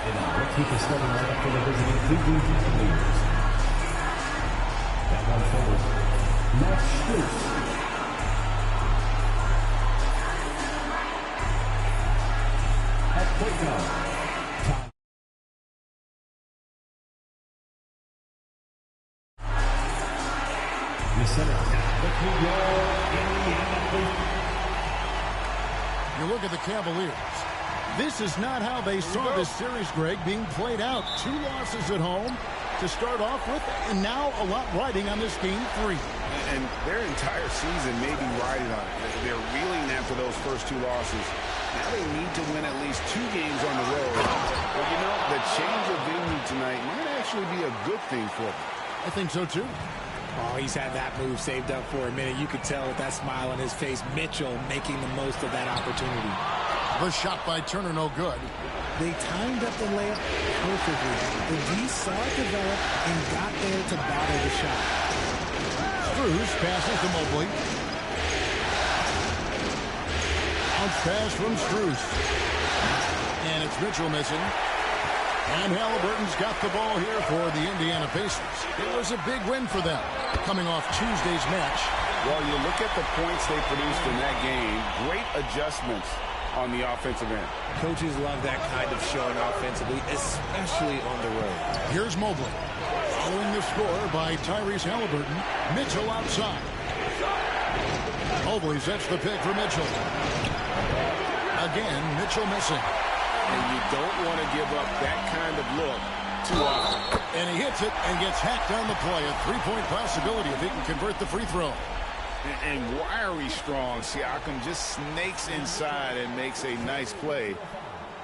Let's keep the starting lineup for the visiting Cleveland Cavaliers. At one forward, Max Strus. At point guard, the center, the New York, Indiana. You look at the Cavaliers. This is not how they saw this series, Greg, being played out. 2 losses at home to start off with, and now a lot riding on this game 3. And their entire season may be riding on it. They're reeling after those first 2 losses. Now they need to win at least 2 games on the road. But you know, the change of venue tonight might actually be a good thing for them. I think so, too. Oh, he's had that move saved up for a minute. You could tell with that smile on his face. Mitchell making the most of that opportunity. The shot by Turner, no good. They timed up the layup perfectly. The D saw it develop and got there to battle the shot. Strus passes to Mobley. Bounce pass from Strus. And it's Mitchell missing. And Halliburton's got the ball here for the Indiana Pacers. It was a big win for them, coming off Tuesday's match. Well, you look at the points they produced in that game. Great adjustments on the offensive end. Coaches love that kind of showing offensively, especially on the road. Here's Mobley. Following the score by Tyrese Halliburton. Mitchell outside. Mobley sets the pick for Mitchell. Again, Mitchell missing. And you don't want to give up that kind of look too often. And he hits it and gets hacked on the play. A 3-point possibility if he can convert the free throw. And wiry strong. Siakam just snakes inside and makes a nice play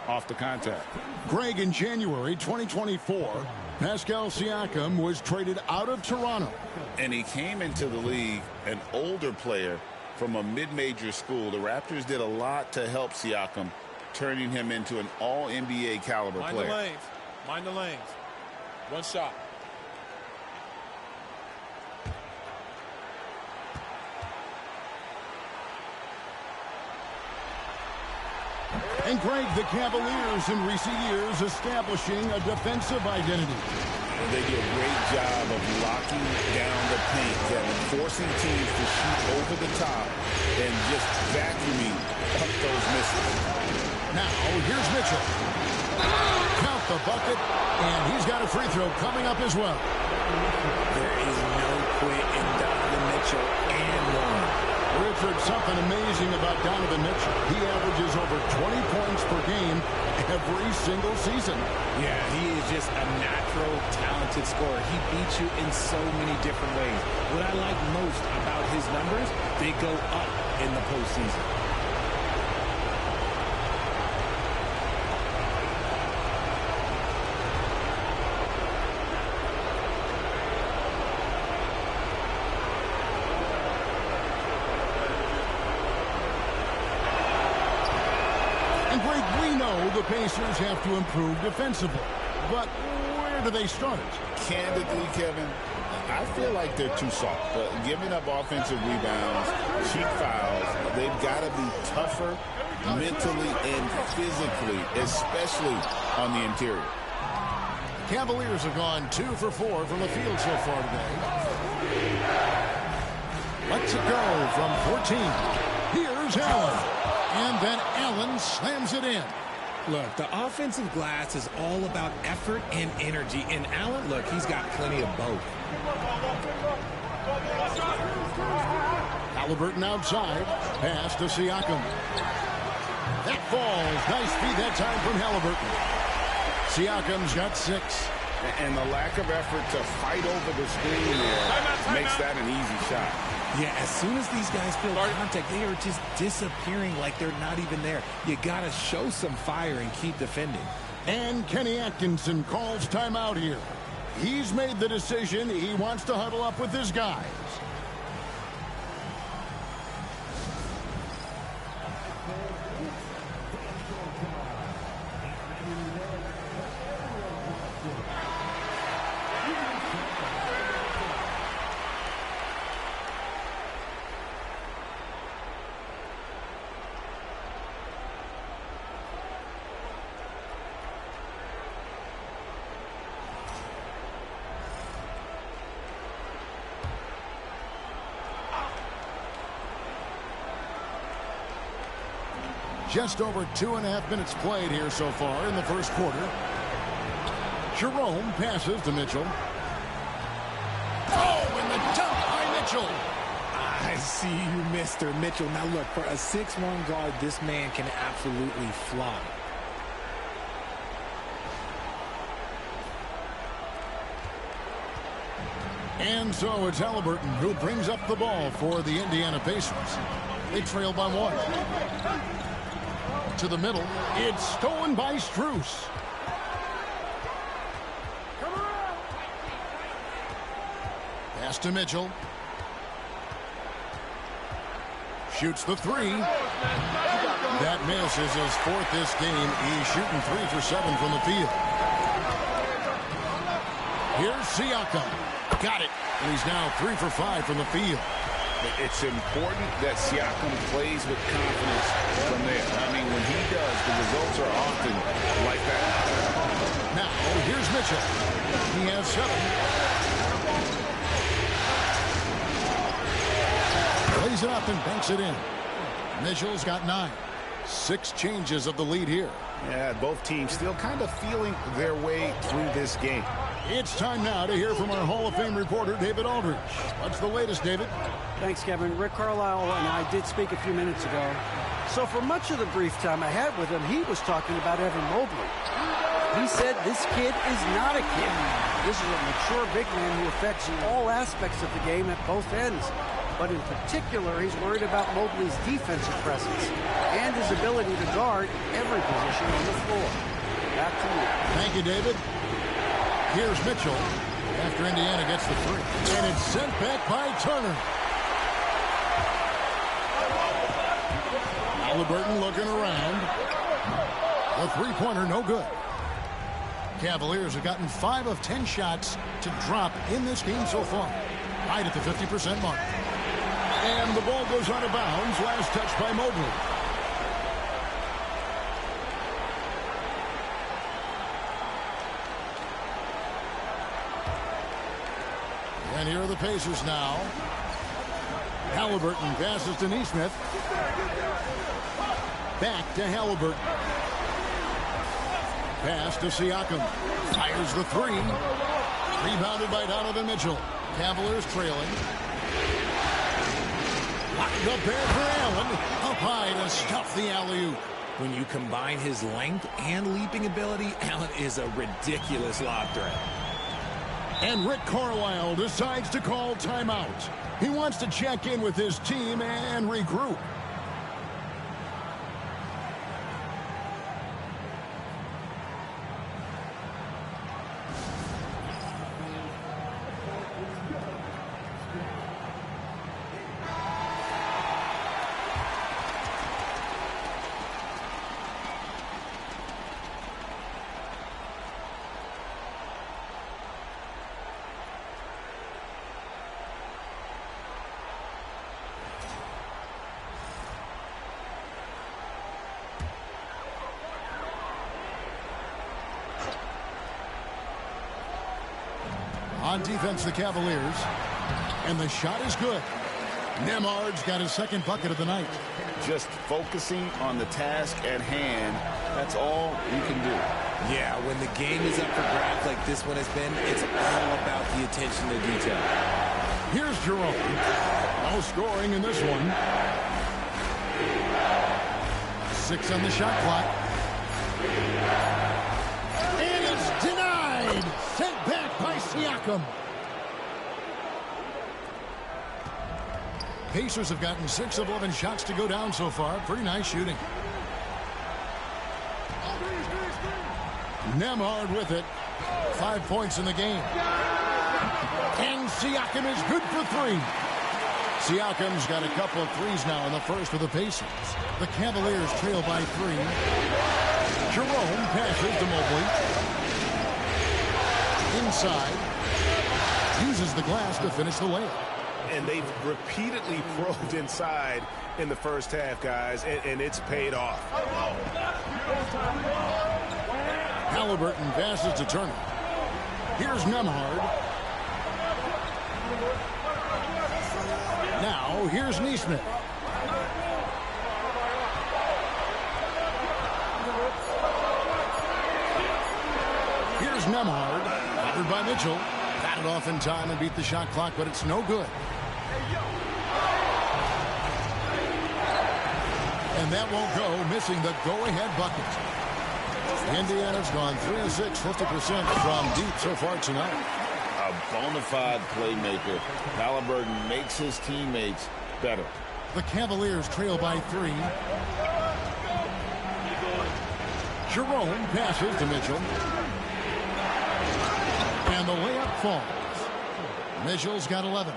off the contact. Greg, in January 2024, Pascal Siakam was traded out of Toronto. And he came into the league an older player from a mid-major school. The Raptors did a lot to help Siakam, turning him into an all-NBA caliber player. Mind the lanes. Mind the lanes. One shot. And Greg, the Cavaliers in recent years establishing a defensive identity. They do a great job of locking down the paint, Kevin, forcing teams to shoot over the top and just vacuuming up those misses. Now, here's Mitchell. Count the bucket, and he's got a free throw coming up as well. There is no quit in Donovan Mitchell and one. Richard, something amazing about Donovan Mitchell. He averages over 20 points per game every single season. Yeah, he is just a natural, talented scorer. He beats you in so many different ways. What I like most about his numbers, they go up in the postseason. The Pacers have to improve defensively. But where do they start? Candidly, Kevin, I feel like they're too soft. Giving up offensive rebounds, cheap fouls, they've got to be tougher mentally and physically, especially on the interior. Cavaliers have gone 2 for 4 from the field so far today. Lets it go from 14. Here's Allen. And then Allen slams it in. Look, the offensive glass is all about effort and energy. And Allen, look, he's got plenty of both. Halliburton outside. Pass to Siakam. That falls. Nice feed that time from Halliburton. Siakam's got 6. And the lack of effort to fight over the screen there makes that an easy shot. Yeah, as soon as these guys feel contact, they are just disappearing like they're not even there. You got to show some fire and keep defending. And Kenny Atkinson calls timeout here. He's made the decision. He wants to huddle up with his guys. Just over 2.5 minutes played here so far in the first quarter. Jerome passes to Mitchell. Oh, and the dunk by Mitchell. I see you, Mr. Mitchell. Now, look, for a 6'1" guard, this man can absolutely fly. And so it's Halliburton who brings up the ball for the Indiana Pacers. They trail by 1. To the middle. It's stolen by Strus. Pass to Mitchell. Shoots the 3. That miss is his 4th this game. He's shooting 3 for 7 from the field. Here's Siakam. Got it. And he's now 3 for 5 from the field. It's important that Siakam plays with confidence from there. I mean, when he does, the results are often like that. Now, here's Mitchell. He has 7. Lays it up and banks it in. Mitchell's got 9. 6 changes of the lead here. Yeah, both teams still kind of feeling their way through this game. It's time now to hear from our Hall of Fame reporter, David Aldridge. What's the latest, David? Thanks, Kevin. Rick Carlisle and I did speak a few minutes ago. So for much of the brief time I had with him, he was talking about Evan Mobley. He said this kid is not a kid. This is a mature big man who affects all aspects of the game at both ends. But in particular, he's worried about Mobley's defensive presence and his ability to guard every position on the floor. Back to you. Thank you, David. Here's Mitchell after Indiana gets the 3. And it's sent back by Turner. Halliburton looking around. The 3-pointer, no good. Cavaliers have gotten 5 of 10 shots to drop in this game so far. Right at the 50% mark. And the ball goes out of bounds. Last touch by Mobley. And here are the Pacers now. Halliburton passes to Nesmith. Back to Halliburton. Pass to Siakam. Fires the 3. Rebounded by Donovan Mitchell. Cavaliers trailing. Locked up there for Allen. Up high to stuff the alley-oop. When you combine his length and leaping ability, Allen is a ridiculous lob threat. And Rick Carlisle decides to call timeout. He wants to check in with his team and regroup. On defense, the Cavaliers. And the shot is good. Nemard's got his 2nd bucket of the night. Just focusing on the task at hand, that's all you can do. Yeah, when the game is up for grabs like this one has been, it's all about the attention to detail. Here's Jerome. No scoring in this one. 6 on the shot clock. And it's denied. Sent back by Siakam. Pacers have gotten 6 of 11 shots to go down so far. Pretty nice shooting. Nemard with it. 5 points in the game. And Siakam is good for 3. Siakam's got a couple of threes now in the first for the Pacers. The Cavaliers trail by 3. Jerome passes to Mobley. Inside. Uses the glass to finish the layup. And they've repeatedly probed inside in the first half, guys, and it's paid off. Halliburton passes to Turner. Here's Nemhard. Now, here's Nesmith. Here's Nembhard, covered by Mitchell. Got it off in time and beat the shot clock, but it's no good. And that won't go, missing the go-ahead bucket. Indiana's gone 3 of 6, 50% from deep so far tonight. A bona fide playmaker. Halliburton makes his teammates better. The Cavaliers trail by 3. Jerome passes to Mitchell. And the layup falls. Mitchell's got 11.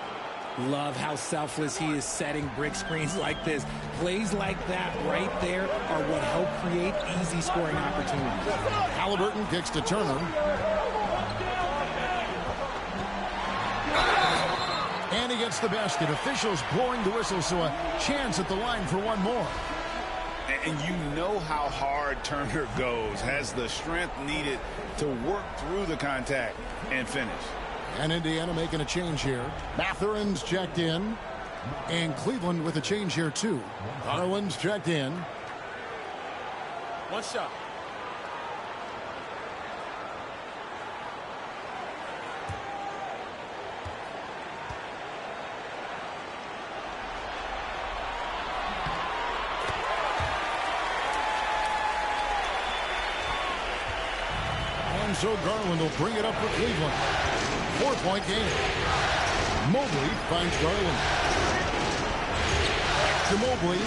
Love how selfless he is setting brick screens like this. Plays like that right there are what help create easy scoring opportunities. Halliburton kicks to Turner. And he gets the basket. Officials blowing the whistle, so a chance at the line for one more. And you know how hard Turner goes. Has the strength needed to work through the contact and finish. And Indiana making a change here. Mathurin's checked in. And Cleveland with a change here, too. Garland's checked in. One shot. And so Garland will bring it up for Cleveland. 4-point game. Mobley finds Garland. To Mobley.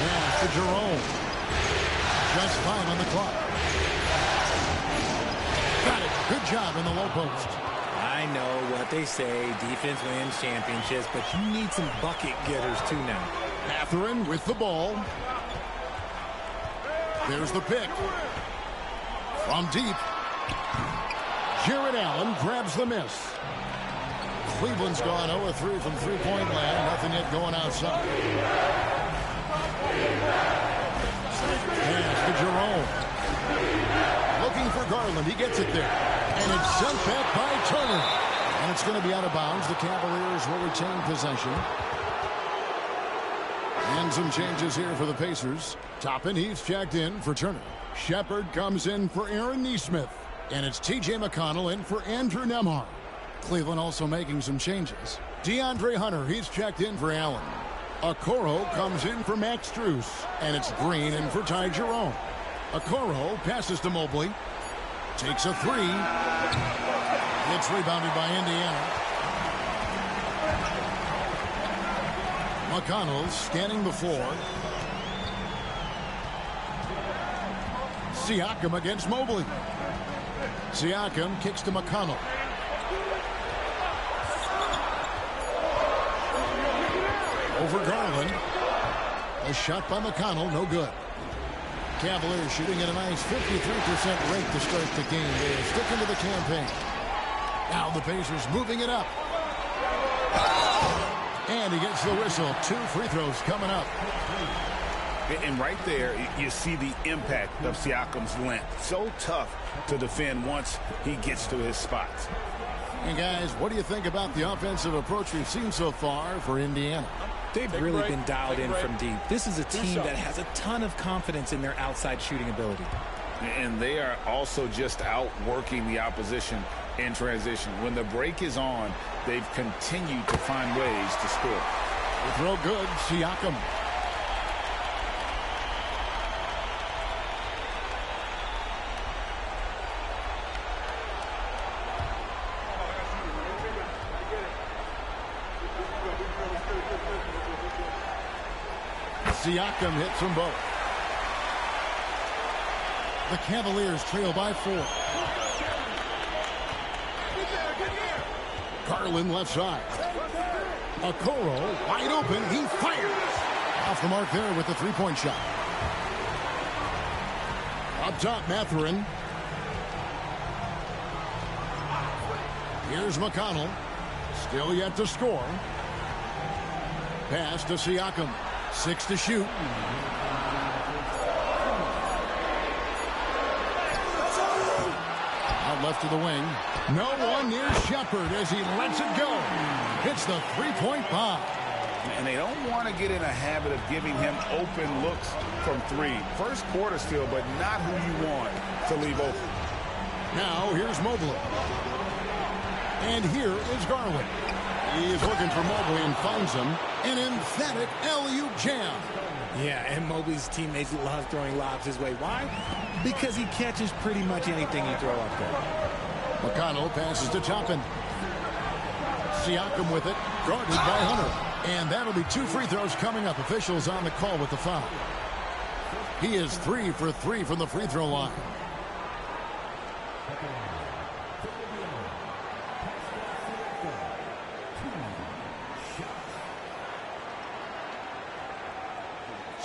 Pass to Jerome. Just 5 on the clock. Got it. Good job in the low post. I know what they say, defense wins championships, but you need some bucket getters too now. Mathurin with the ball. There's the pick. From deep. Jared Allen grabs the miss. Cleveland's gone 0-3 from three-point land. Nothing yet going outside. Pass to Jerome. Looking for Garland. He gets it there. And it's sent back by Turner. And it's going to be out of bounds. The Cavaliers will retain possession. And some changes here for the Pacers. Toppin, he's checked in for Turner. Shepard comes in for Aaron Nesmith. And it's T.J. McConnell in for Andrew Nembhard. Cleveland also making some changes. DeAndre Hunter, he's checked in for Allen. Okoro comes in for Max Strus. And it's Green in for Ty Jerome. Okoro passes to Mobley. Takes a 3. It's rebounded by Indiana. McConnell scanning the floor. Siakam against Mobley. Siakam kicks to McConnell. Over Garland. A shot by McConnell, no good. Cavaliers shooting at a nice 53% rate to start the game. They're sticking to the campaign. Now the Pacers moving it up. And he gets the whistle. 2 free throws coming up. And right there, you see the impact of Siakam's length. So tough to defend once he gets to his spots. And guys, what do you think about the offensive approach we've seen so far for Indiana? They've really been dialed in from deep. This is a team that has a ton of confidence in their outside shooting ability. And they are also just outworking the opposition in transition. When the break is on, they've continued to find ways to score. The throw good, Siakam. Siakam hits them both. The Cavaliers trail by 4. Garland left side. Okoro wide open. He fires. Off the mark there with the three-point shot. Up top, Mathurin. Here's McConnell. Still yet to score. Pass to Siakam. 6 to shoot. Out left to the wing. No one near Shepard as he lets it go. Hits the three-point bomb. And they don't want to get in a habit of giving him open looks from three. First quarter still, but not who you want to leave open. Now here's Mobley. And here is Garland. He is looking for Mobley and finds him. An emphatic alley-oop jam. Yeah, and Mobley's teammates love throwing lobs his way. Why? Because he catches pretty much anything you throw up there. McConnell passes to Toppin. Siakam with it, guarded by Hunter. And that'll be 2 free throws coming up. Officials on the call with the foul. He is 3 for 3 from the free throw line.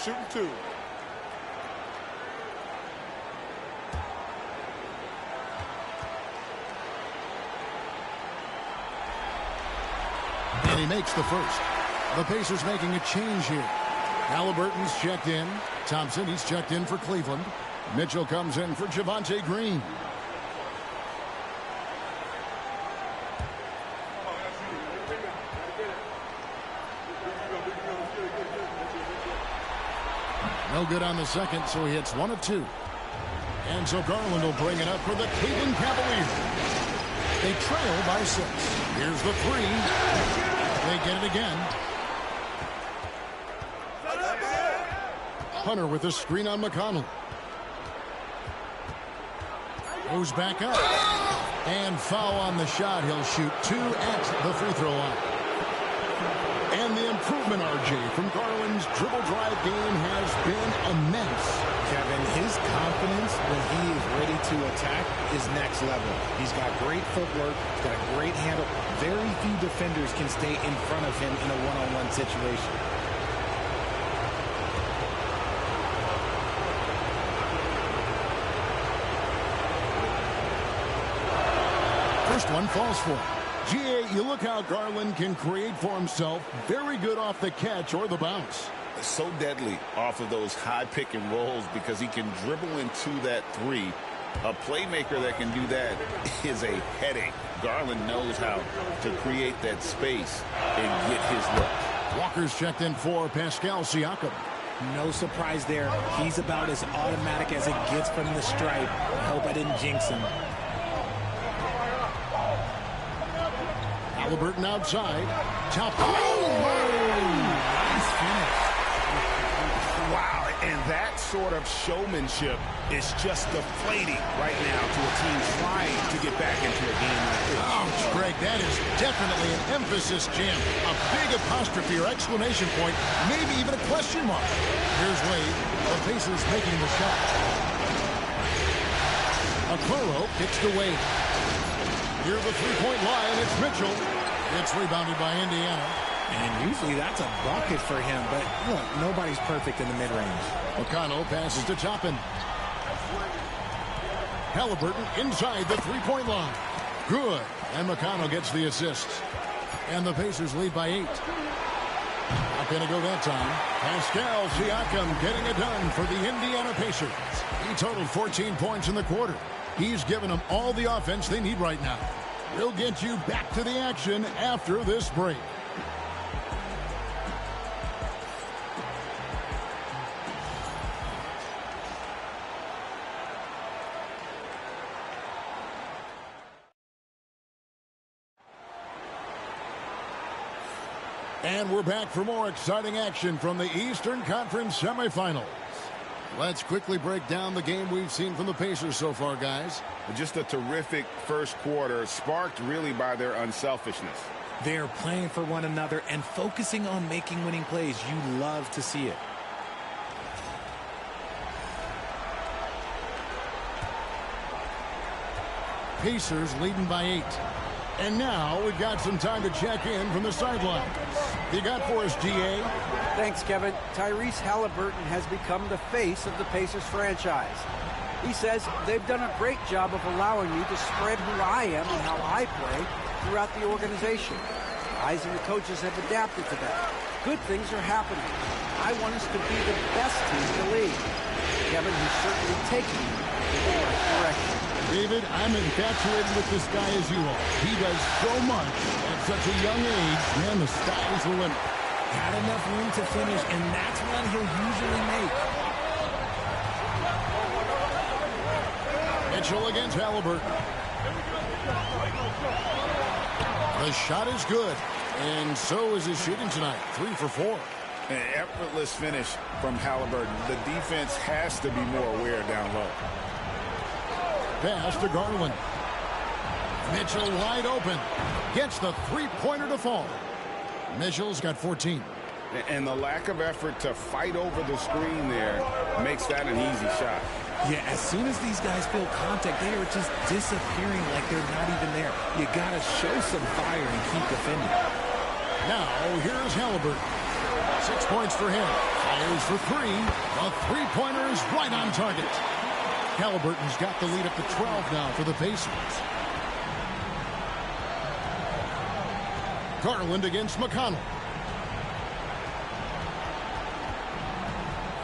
Shooting 2. And he makes the first. The Pacers making a change here. Halliburton's checked in. Thompson, he's checked in for Cleveland. Mitchell comes in for Javonte Green. No good on the second, so he hits 1 of 2. And so Garland will bring it up for the Cleveland Cavaliers. They trail by 6. Here's the 3. They get it again. Hunter with a screen on McConnell. Goes back up. And foul on the shot. He'll shoot 2 at the free throw line. And the improvement, RJ, from Garland's dribble drive game has been immense. Kevin, his confidence when he is ready to attack is next level. He's got great footwork. He's got a great handle. Very few defenders can stay in front of him in a one-on-one situation. First one falls for him. GA, you look how Garland can create for himself. Very good off the catch or the bounce. So deadly off of those high pick and rolls because he can dribble into that 3. A playmaker that can do that is a headache. Garland knows how to create that space and get his look. Walker's checked in for Pascal Siakam. No surprise there. He's about as automatic as it gets from the stripe. I hope I didn't jinx him. Halliburton outside. Top. Nice finish. Wow, and that sort of showmanship is just deflating right now to a team trying to get back into a game like this. Ouch, Greg, that is definitely an emphasis jam. A big apostrophe or exclamation point, maybe even a question mark. Here's Wade. The Pacers making the shot. Okoro kicks to Wade. Near the three-point line, it's Mitchell. It's rebounded by Indiana. And usually that's a bucket for him, but look, nobody's perfect in the mid-range. McConnell passes to Toppin. Halliburton inside the three-point line. Good. And McConnell gets the assist. And the Pacers lead by 8. Not going to go that time. Pascal Siakam getting it done for the Indiana Pacers. He totaled 14 points in the quarter. He's given them all the offense they need right now. We'll get you back to the action after this break. And we're back for more exciting action from the Eastern Conference semifinals. Let's quickly break down the game we've seen from the Pacers so far, guys. Just a terrific first quarter, sparked really by their unselfishness. They're playing for one another and focusing on making winning plays. You love to see it. Pacers leading by 8. And now we've got some time to check in from the sidelines. You got for us, GA? Thanks, Kevin. Tyrese Halliburton has become the face of the Pacers franchise. He says they've done a great job of allowing me to spread who I am and how I play throughout the organization. Guys and the coaches have adapted to that. Good things are happening. I want us to be the best team in the league. Kevin, he's certainly taking me in the right direction. David, I'm infatuated with this guy as you are. He does so much at such a young age. Man, the sky's the limit. Had enough room to finish, and that's one he'll usually make. Mitchell against Halliburton. The shot is good, and so is his shooting tonight. 3 for 4. An effortless finish from Halliburton. The defense has to be more aware down low. Pass to Garland. Mitchell wide open. Gets the three-pointer to fall. Mitchell's got 14. And the lack of effort to fight over the screen there makes that an easy shot. Yeah, as soon as these guys feel contact, they are just disappearing like they're not even there. You got to show some fire and keep defending. Now, here's Halliburton. 6 points for him. Fires for 3. The three-pointer is right on target. Halliburton's got the lead up to 12 now for the Pacers. Garland against McConnell.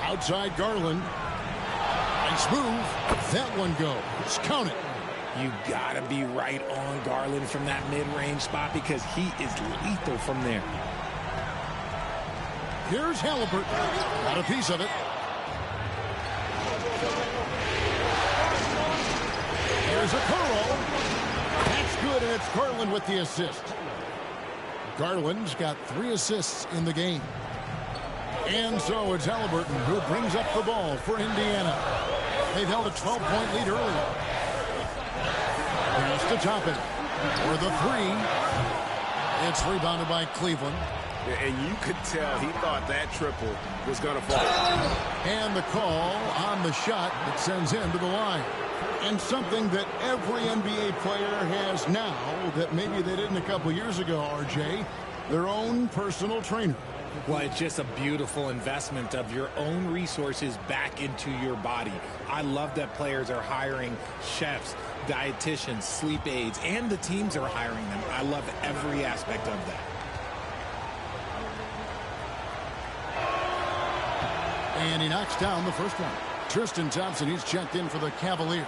Outside Garland. Nice move. That one goes. Count it. You got to be right on Garland from that mid-range spot because he is lethal from there. Here's Halliburton. Got a piece of it. Here's a curl. That's good, and it's Garland with the assist. Garland's got 3 assists in the game. And so it's Halliburton who brings up the ball for Indiana. They've held a 12-point lead earlier. Pass to Toppin for the 3. It's rebounded by Cleveland. And you could tell he thought that triple was going to fall. And the call on the shot that sends him to the line. And something that every NBA player has now that maybe they didn't a couple years ago, RJ, their own personal trainer. Well, it's just a beautiful investment of your own resources back into your body. I love that players are hiring chefs, dietitians, sleep aides, and the teams are hiring them. I love every aspect of that. And he knocks down the first one. Tristan Thompson, he's checked in for the Cavaliers.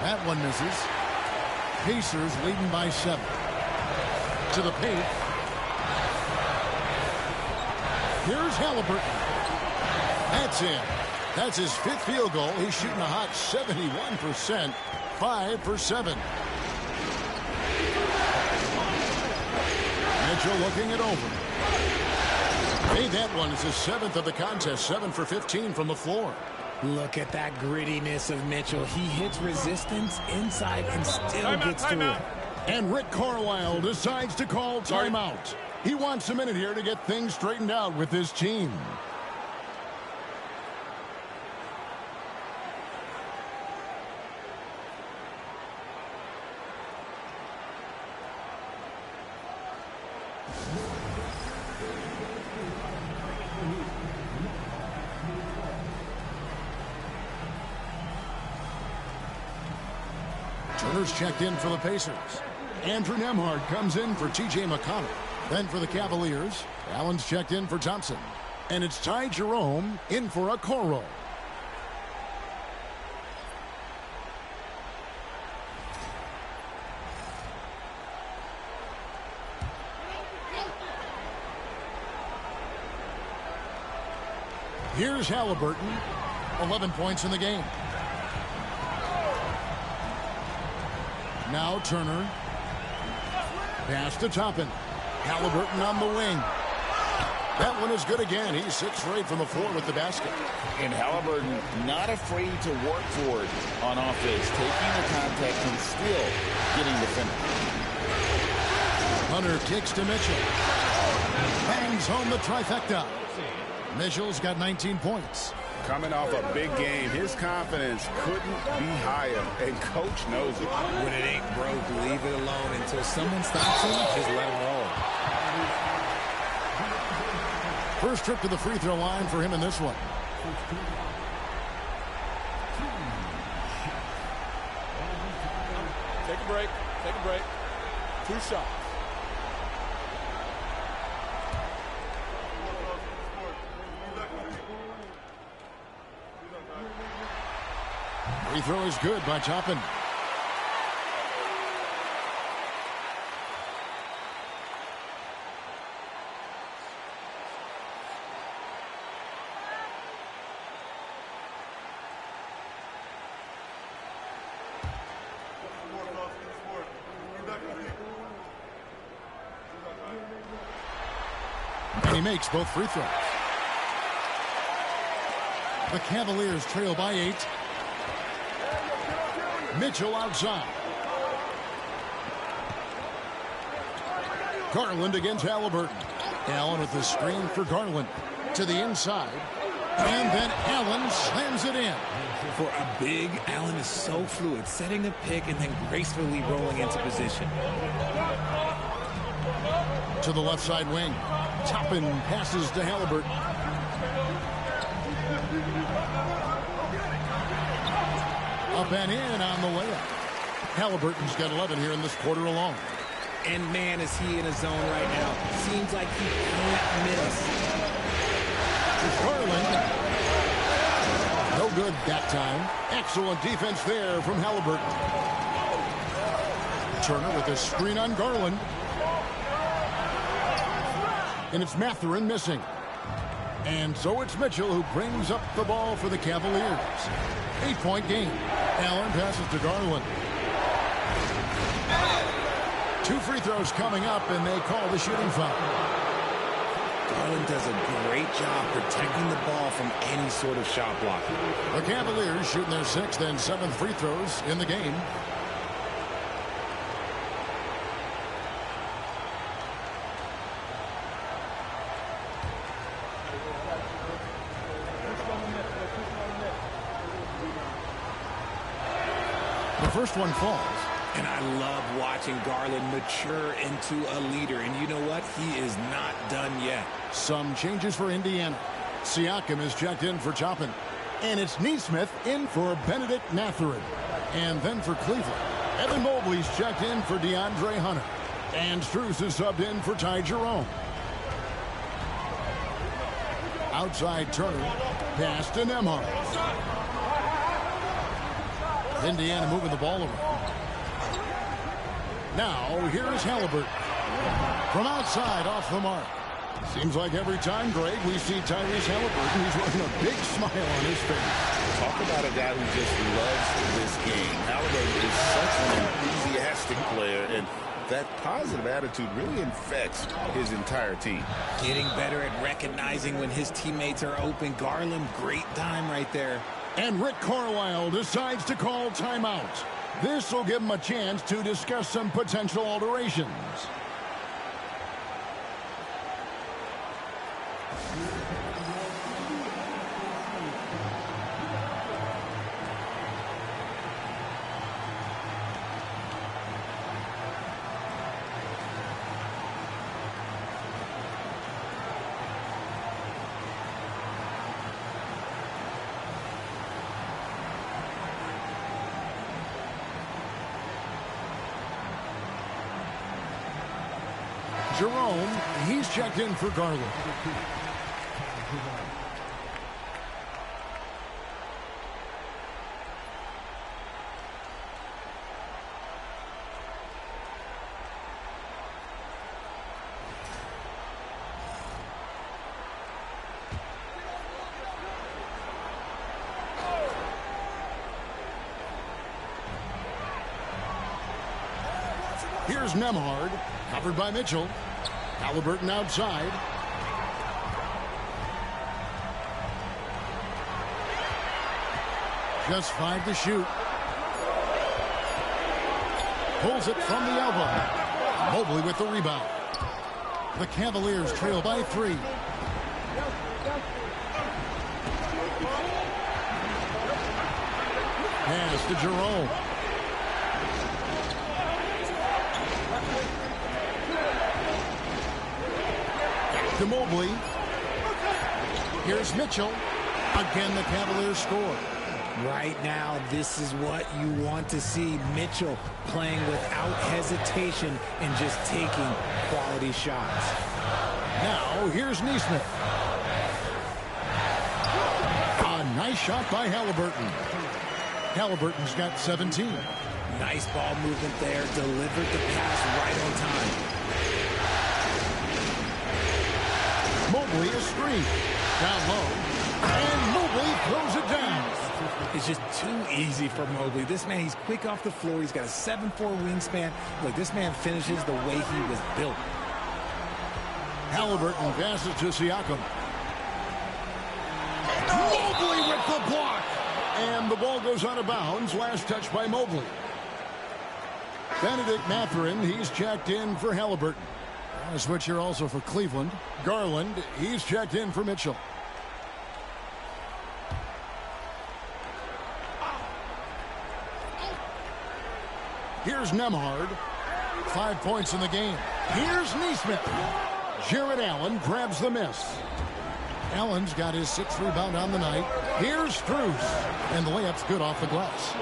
That one misses. Pacers leading by 7. To the paint. Here's Halliburton. That's in. That's his 5th field goal. He's shooting a hot 71%. 5 for 7. Mitchell looking it over. Made that one. It's his 7th of the contest. 7 for 15 from the floor. Look at that grittiness of Mitchell. He hits resistance inside and still gets through it. And Rick Carlisle decides to call timeout. He wants a minute here to get things straightened out with his team. Turner's checked in for the Pacers. Andrew Nembhard comes in for T.J. McConnell. Then for the Cavaliers, Allen's checked in for Thompson. And it's Ty Jerome in for Okoro. Here's Halliburton. 11 points in the game. Now Turner. Pass to Toppin. Halliburton on the wing. That one is good again. He's 6 for 8 from the floor with the basket. And Halliburton not afraid to work for it on offense, taking the contact and still getting the finish. Hunter kicks to Mitchell. Bangs home the trifecta. Mitchell's got 19 points. Coming off a big game, his confidence couldn't be higher, and coach knows it. When it ain't broke, leave it alone until someone stops him. Just let him roll. First trip to the free throw line for him in this one. Take a break. Take a break. 2 shots. Free throw is good by Toppin. And he makes both free throws. The Cavaliers trail by 8. Mitchell outside. Garland against Halliburton. Allen with the screen for Garland. To the inside. And then Allen slams it in. For a big, Allen is so fluid, setting the pick and then gracefully rolling into position. To the left side wing. Toppin passes to Halliburton. Up and in on the layup. Halliburton's got 11 here in this quarter alone. And man, is he in a zone right now. Seems like he can't miss. Garland. No good that time. Excellent defense there from Halliburton. Turner with a screen on Garland. And it's Mathurin missing. And so it's Mitchell who brings up the ball for the Cavaliers. 8-point game. Allen passes to Garland. 2 free throws coming up, and they call the shooting foul. Garland does a great job protecting the ball from any sort of shot block. The Cavaliers shooting their 6th and 7th free throws in the game. The first one falls. And I love watching Garland mature into a leader. And you know what? He is not done yet. Some changes for Indiana. Siakam is checked in for Toppin. And it's Neesmith in for Benedict Mathurin. And then for Cleveland, Evan Mobley's checked in for DeAndre Hunter. And Strus is subbed in for Ty Jerome. Outside Turner. Pass to Nembhard. Indiana moving the ball around. Now, here's Halliburton. From outside, off the mark. Seems like every time, Greg, we see Tyrese Halliburton, he's wearing a big smile on his face. Talk about a guy who just loves this game. Halliburton is such an enthusiastic player, and that positive attitude really infects his entire team. Getting better at recognizing when his teammates are open. Garland, great time right there. And Rick Carlisle decides to call timeout. This will give him a chance to discuss some potential alterations. Jerome, he's checked in for Garland. Here's Nembhard, covered by Mitchell. Halliburton outside. Just 5 to shoot. Pulls it from the elbow. Mobley with the rebound. The Cavaliers trail by 3. Pass to Jerome. To Mobley. Here's Mitchell. Again, the Cavaliers score. Right now, this is what you want to see. Mitchell playing without hesitation and just taking quality shots. Now, here's Neesmith. A nice shot by Halliburton. Halliburton's got 17. Nice ball movement there. Delivered the pass right on time. Mobley is screened. Down low. And Mobley throws it down. It's just too easy for Mobley. This man, he's quick off the floor. He's got a 7'4" wingspan. Look, this man finishes the way he was built. Halliburton passes to Siakam. Mobley with the block. And the ball goes out of bounds. Last touch by Mobley. Benedict Mathurin, he's checked in for Halliburton. A switch here also for Cleveland. Garland, he's checked in for Mitchell. Here's Nembhard. 5 points in the game. Here's Nesmith. Jarrett Allen grabs the miss. Allen's got his 6th rebound on the night. Here's Strus. And the layup's good off the glass.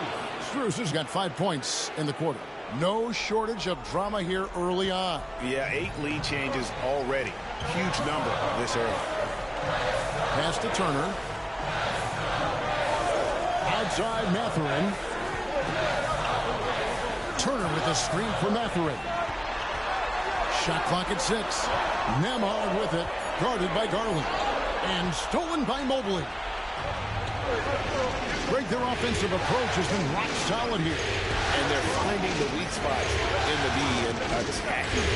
Strus has got 5 points in the quarter. No shortage of drama here early on. Yeah, 8 lead changes already. Huge number this early. Pass to Turner. Outside Mathurin. Turner with the screen for Mathurin. Shot clock at 6. Nembhard with it. Guarded by Garland. And stolen by Mobley. Greg, their offensive approach has been rock solid here. And they're finding the weak spots in the D and attacking.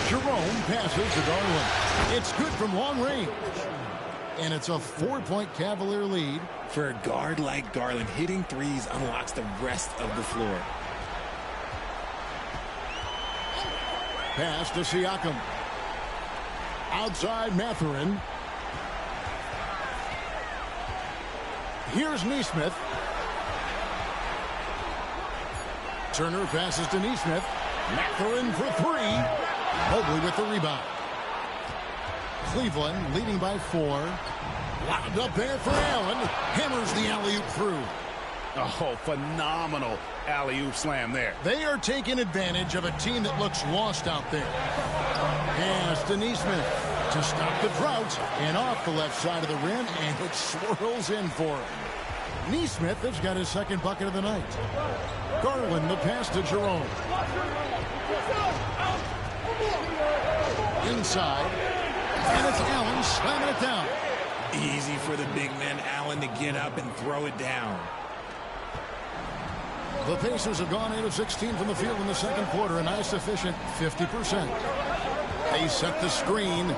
Jerome passes to Garland. It's good from long range. And it's a 4-point Cavalier lead. For a guard like Garland, hitting threes unlocks the rest of the floor. Pass to Siakam. Outside Mathurin. Here's Nesmith. Turner passes to Nesmith. Mathurin for 3. Mobley with the rebound. Cleveland leading by 4. Lobbed up there for Allen. Hammers the alley-oop through. Oh, phenomenal alley-oop slam there. They are taking advantage of a team that looks lost out there. Pass to Nesmith to stop the drought. And off the left side of the rim, and it swirls in for him. Nesmith has got his 2nd bucket of the night. Garland the pass to Jerome. Inside. And it's Allen slamming it down. Easy for the big man Allen to get up and throw it down. The Pacers have gone 8 of 16 from the field in the 2nd quarter. A nice efficient 50%. They set the screen.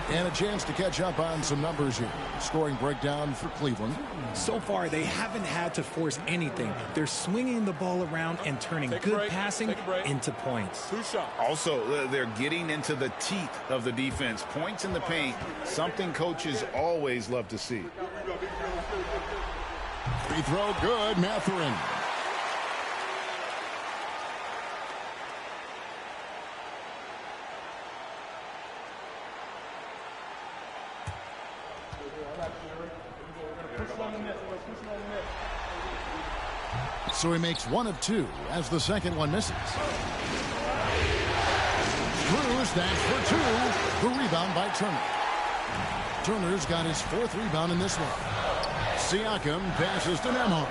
And a chance to catch up on some numbers here. Scoring breakdown for Cleveland. So far, they haven't had to force anything. They're swinging the ball around and turning good passing into points. 2 shots. Also, they're getting into the teeth of the defense. Points in the paint, something coaches always love to see. Free throw good, Mathurin. So he makes 1 of 2 as the 2nd one misses. Strus, that's for 2. The rebound by Turner. Turner's got his 4th rebound in this one. Siakam passes to Nembhard.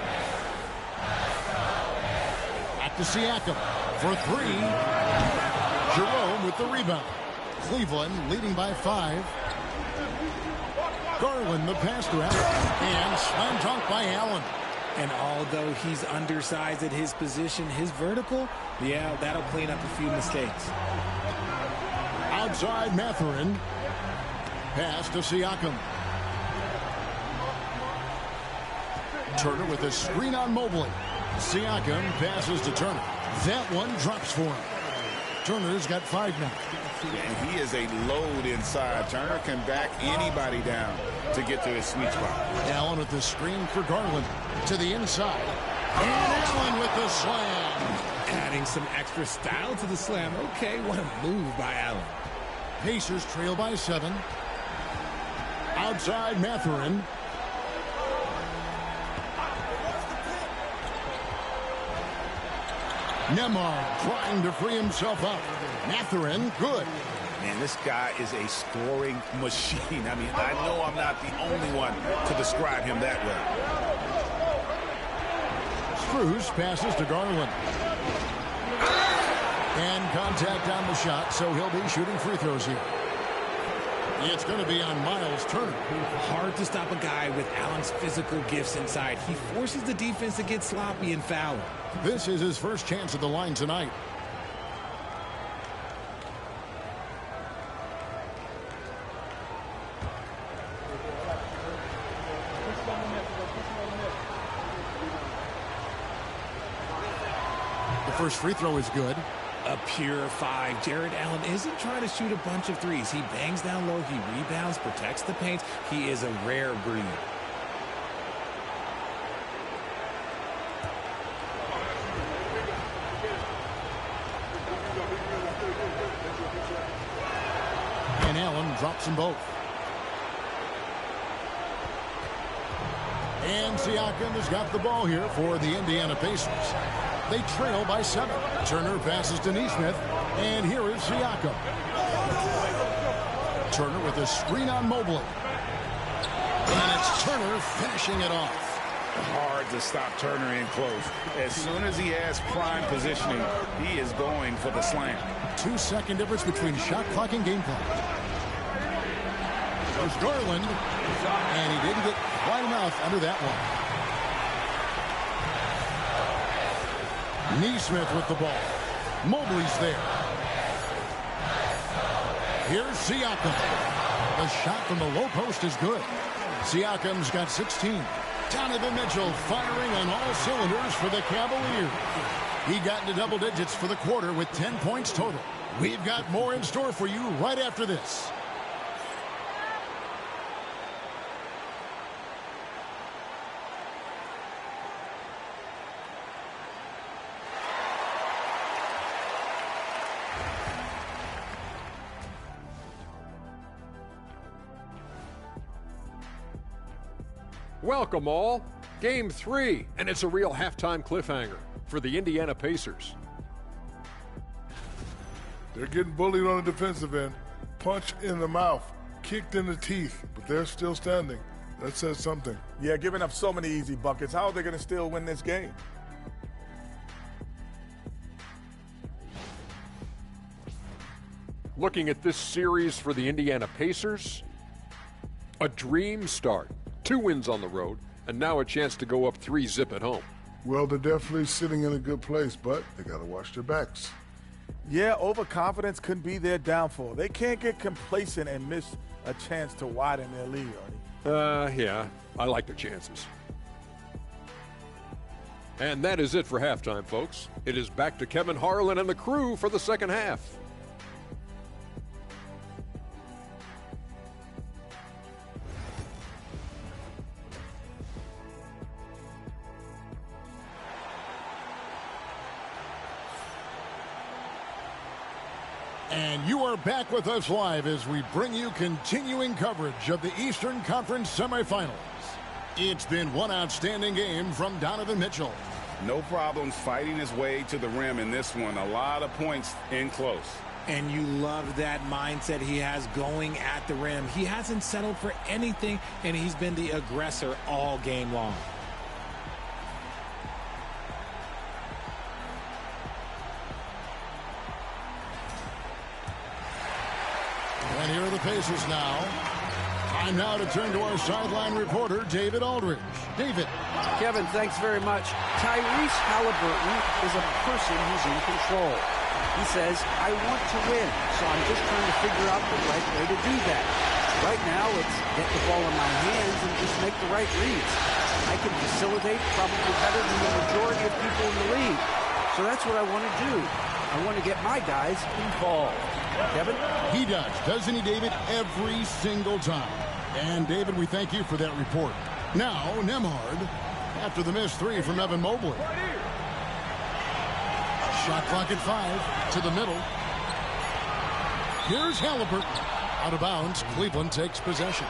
Back to Siakam for 3. Jerome with the rebound. Cleveland leading by 5. Garland the pass to Allen. And slam dunk by Allen. And although he's undersized at his position, his vertical, yeah, that'll clean up a few mistakes. Outside Mathurin. Pass to Siakam. Turner with a screen on Mobley. Siakam passes to Turner. That one drops for him. Turner's got 5 now. And he is a load inside. Turner can back anybody down to get to his sweet spot. Allen with the screen for Garland. To the inside. And Allen with the slam. Adding some extra style to the slam. Okay, what a move by Allen. Pacers trail by 7. Outside Mathurin. Nembhard trying to free himself up. Mathurin, good. Man, this guy is a scoring machine. I mean, I know I'm not the only one to describe him that way. Strus passes to Garland. And contact on the shot, so he'll be shooting free throws here. It's going to be on Miles Turner. Hard to stop a guy with Allen's physical gifts inside. He forces the defense to get sloppy and foul. This is his first chance at the line tonight. The first free throw is good. A pure 5. Jared Allen isn't trying to shoot a bunch of threes. He bangs down low. He rebounds, protects the paint. He is a rare breed. And Allen drops them both. And Siakam has got the ball here for the Indiana Pacers. They trail by 7. Turner passes to Nesmith, and here is Siakam. Turner with a screen on Mobley. And it's Turner finishing it off. Hard to stop Turner in close. As soon as he has prime positioning, he is going for the slam. 2-second difference between shot clock and game clock. There's Garland, and he didn't get quite enough under that one. Nesmith with the ball. Mobley's there. Here's Siakam. The shot from the low post is good. Siakam's got 16. Donovan Mitchell firing on all cylinders for the Cavaliers. He got into double digits for the quarter with 10 points total. We've got more in store for you right after this. Welcome all. Game 3, and it's a real halftime cliffhanger for the Indiana Pacers. They're getting bullied on the defensive end. Punch in the mouth, kicked in the teeth, but they're still standing. That says something. Yeah, giving up so many easy buckets. How are they going to still win this game? Looking at this series for the Indiana Pacers, a dream start. 2 wins on the road, and now a chance to go up 3-0 at home. Well, they're definitely sitting in a good place, but they got to watch their backs. Yeah, overconfidence could be their downfall. They can't get complacent and miss a chance to widen their lead, Arnie. Yeah, I like their chances. And that is it for halftime, folks. It is back to Kevin Harlan and the crew for the second half. And you are back with us live as we bring you continuing coverage of the Eastern Conference semifinals. It's been one outstanding game from Donovan Mitchell. No problems fighting his way to the rim in this one. A lot of points in close. And you love that mindset he has going at the rim. He hasn't settled for anything, and he's been the aggressor all game long. And here are the Pacers now. Time now to turn to our sideline reporter, David Aldridge. David. Kevin, thanks very much. Tyrese Halliburton is a person who's in control. He says, I want to win, so I'm just trying to figure out the right way to do that. Right now, it's get the ball in my hands and just make the right reads. I can facilitate probably better than the majority of people in the league. So that's what I want to do. I want to get my guys involved. Kevin? He does, doesn't he, David? Every single time. And, David, we thank you for that report. Now, Nembhard, after the missed 3 from Evan Mobley. Shot clock at 5 to the middle. Here's Halliburton. Out of bounds, Cleveland takes possession.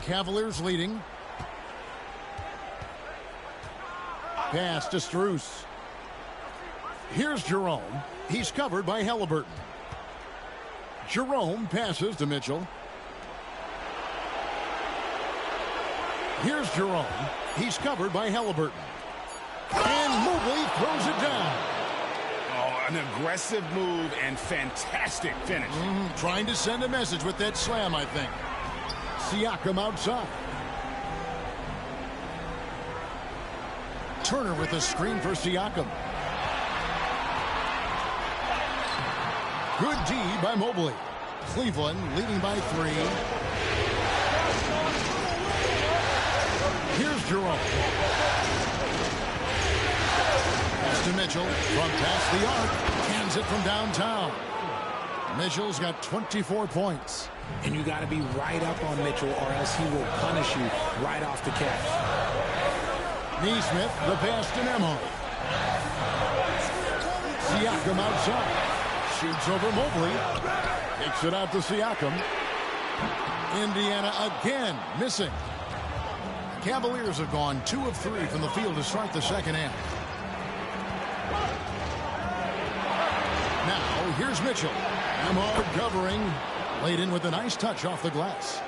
Cavaliers leading. Pass to Strus. Here's Jerome. He's covered by Halliburton. Jerome passes to Mitchell. Here's Jerome. He's covered by Halliburton. And Mobley throws it down. Oh, an aggressive move and fantastic finish. Trying to send a message with that slam, I think. Siakam outside. Turner with a screen for Siakam. Good D by Mobley. Cleveland leading by 3. Here's Jerome. Pass to Mitchell from past the arc. Hands it from downtown. Mitchell's got 24 points. And you got to be right up on Mitchell or else he will punish you right off the catch. Neesmith, the pass to Nemo. Siakam outside. Shoots over Mobley. Kicks it out to Siakam. Indiana again missing. Cavaliers have gone 2 of 3 from the field to start the second half. Now, here's Mitchell. Nemo covering. Laid in with a nice touch off the glass.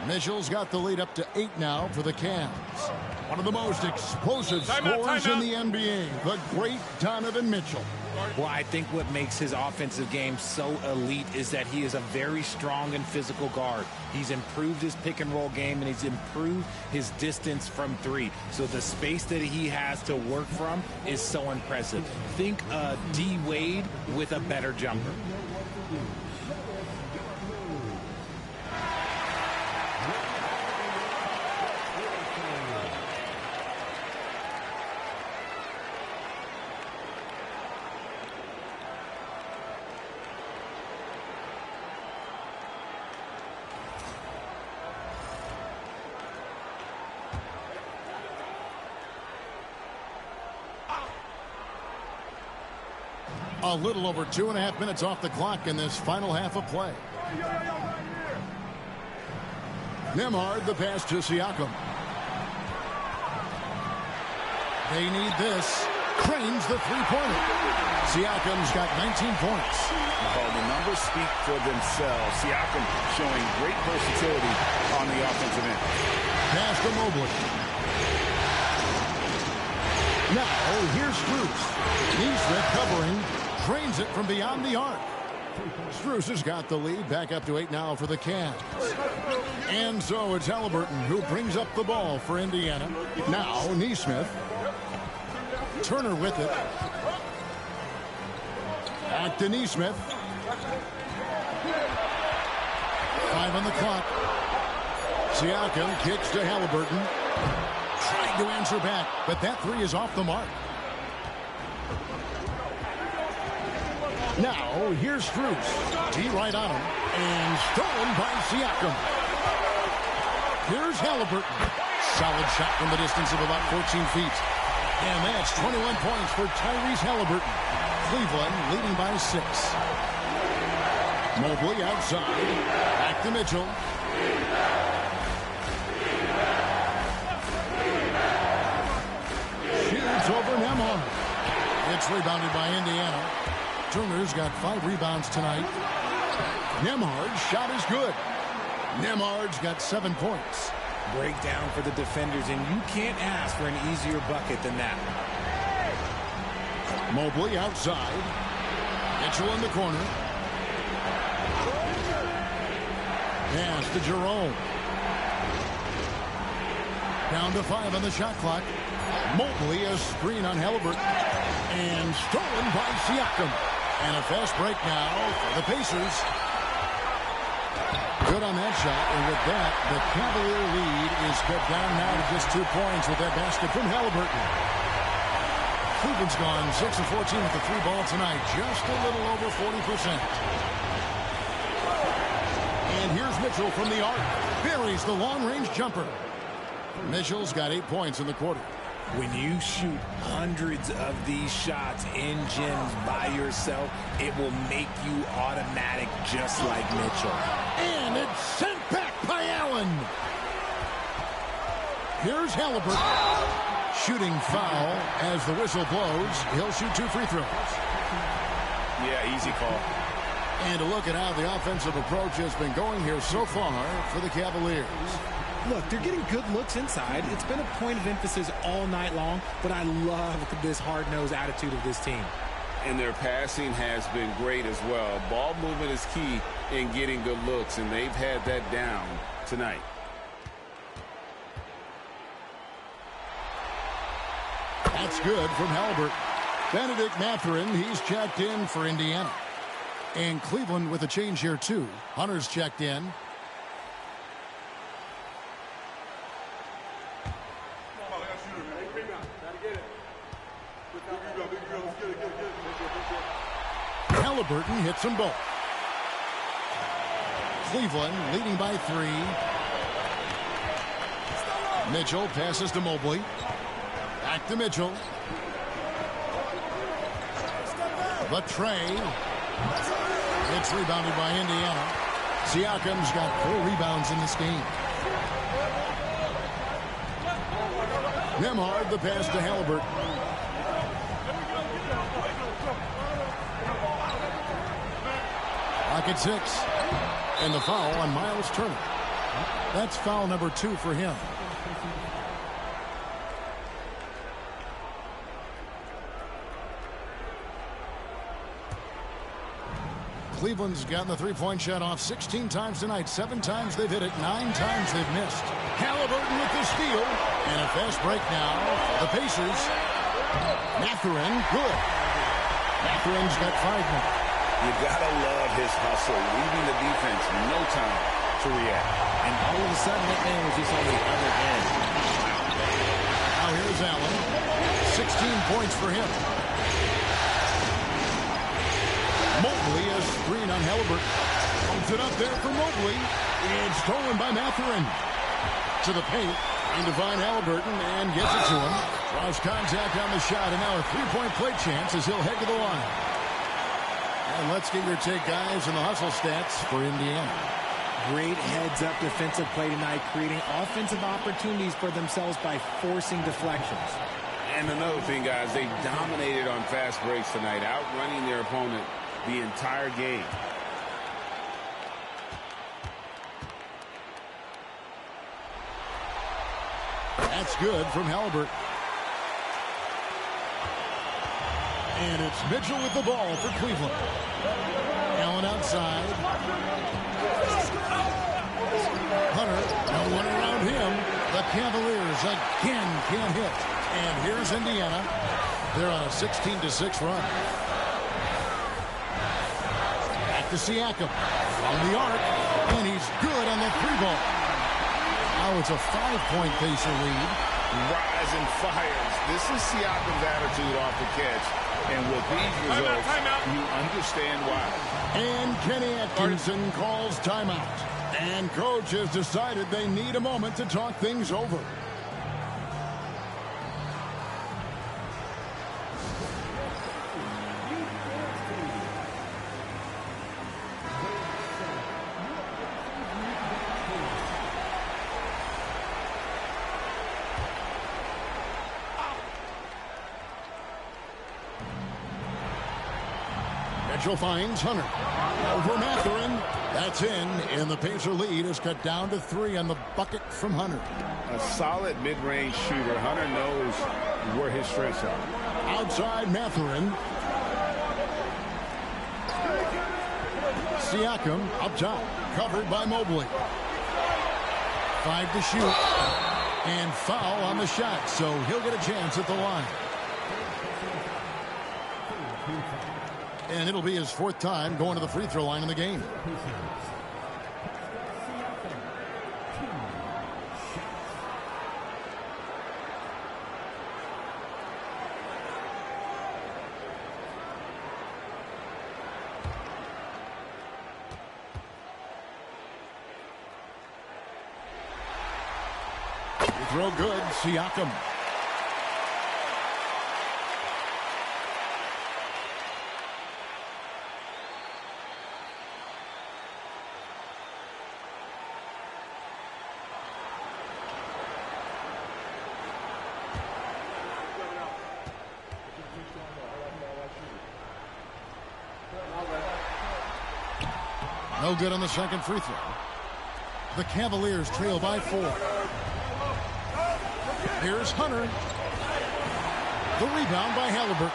Mitchell's got the lead up to 8 now for the Cavs. One of the most explosive scorers in the NBA, the great Donovan Mitchell. Well, I think what makes his offensive game so elite is that he is a very strong and physical guard. He's improved his pick and roll game, and he's improved his distance from 3. So the space that he has to work from is so impressive. Think D Wade with a better jumper. A little over 2.5 minutes off the clock in this final half of play. Nembhard, the pass to Siakam. They need this. Cranes the three-pointer. Siakam's got 19 points. Oh, the numbers speak for themselves. Siakam showing great versatility on the offensive end. Pass to Mobley. Now, here's Strus. Neesmith covering. Drains it from beyond the arc. Strus has got the lead. Back up to 8 now for the Cavs. And so it's Halliburton who brings up the ball for Indiana. Now, Neesmith. Turner with it. Back to Neesmith. 5 on the clock. Siakam kicks to Halliburton. Trying to answer back, but that 3 is off the mark. Now, here's Strus. D right on him. And stolen by Siakam. Here's Halliburton. Solid shot from the distance of about 14 feet. And that's 21 points for Tyrese Halliburton. Cleveland leading by 6. Mobley outside. Back to Mitchell. Shoots over Nembhard. It's rebounded by Indiana. Turner's got 5 rebounds tonight. Nembhard's shot is good. Nembhard's got 7 points. Breakdown for the defenders, and you can't ask for an easier bucket than that. Mobley outside. Mitchell in the corner. Pass to Jerome. Down to 5 on the shot clock. Mobley a screen on Halliburton. And stolen by Siakam. And a fast break now for the Pacers. Good on that shot. And with that, the Cavalier lead is cut down now to just 2 points with that basket from Halliburton. Cleveland's gone 6 of 14 with the 3 ball tonight. Just a little over 40%. And here's Mitchell from the arc. Buries the long-range jumper. Mitchell's got 8 points in the quarter. When you shoot hundreds of these shots in gyms by yourself, it will make you automatic just like Mitchell. And it's sent back by Allen. Here's Halliburton. Shooting foul as the whistle blows. He'll shoot 2 free throws. Yeah, easy call. And a look at how the offensive approach has been going here so far for the Cavaliers. Look, they're getting good looks inside. It's been a point of emphasis all night long, but I love this hard-nosed attitude of this team. And their passing has been great as well. Ball movement is key in getting good looks, and they've had that down tonight. That's good from Halliburton. Benedict Mathurin, he's checked in for Indiana. And Cleveland with a change here, too. Hunter's checked in. Halliburton hits them both. Cleveland leading by 3. Mitchell passes to Mobley. Back to Mitchell. The tray. It's rebounded by Indiana. Siakam's got 4 rebounds in this game. Nembhard the pass to Halliburton. Clock at 6. And the foul on Miles Turner. That's foul number 2 for him. Cleveland's gotten the three-point shot off 16 times tonight. 7 times they've hit it. 9 times they've missed. Halliburton with the steal. And a fast break now for the Pacers. Mathurin, good. Mathurin's got 5 now. You gotta love his hustle, leaving the defense no time to react. And all of a sudden, that man was just on the other end. Now here's Allen. 16 points for him. Mobley has screen on Halliburton. Pumps it up there for Mobley. It's stolen by Mathurin. To the paint. Trying to find Halliburton and gets it to him. Draws contact on the shot, and now a 3-point play chance as he'll head to the line. And let's get your take, guys, on the hustle stats for Indiana. Great heads-up defensive play tonight, creating offensive opportunities for themselves by forcing deflections. And another thing, guys, they dominated on fast breaks tonight, outrunning their opponent the entire game. That's good from Halliburton. And it's Mitchell with the ball for Cleveland. Allen outside. Hunter, no one around him. The Cavaliers again can't hit. And here's Indiana. They're on a 16-6 run. Back to Siakam. On the arc. And he's good on the 3-ball. Now it's a 5-point Pacer lead. Rise and fires. This is Siakam's attitude off the catch. And with these results, you understand why. And Kenny Atkinson calls timeout. And coach has decided they need a moment to talk things over. Mitchell finds Hunter. Over Mathurin. That's in. And the Pacer lead is cut down to 3 on the bucket from Hunter. A solid mid-range shooter. Hunter knows where his strengths are. Outside Mathurin. Siakam up top. Covered by Mobley. 5 to shoot. And foul on the shot. So he'll get a chance at the line. And it'll be his 4th time going to the free throw line in the game. Free throw good, Siakam. No good on the second free throw. The Cavaliers trail by 4. Here's Hunter. The rebound by Halliburton.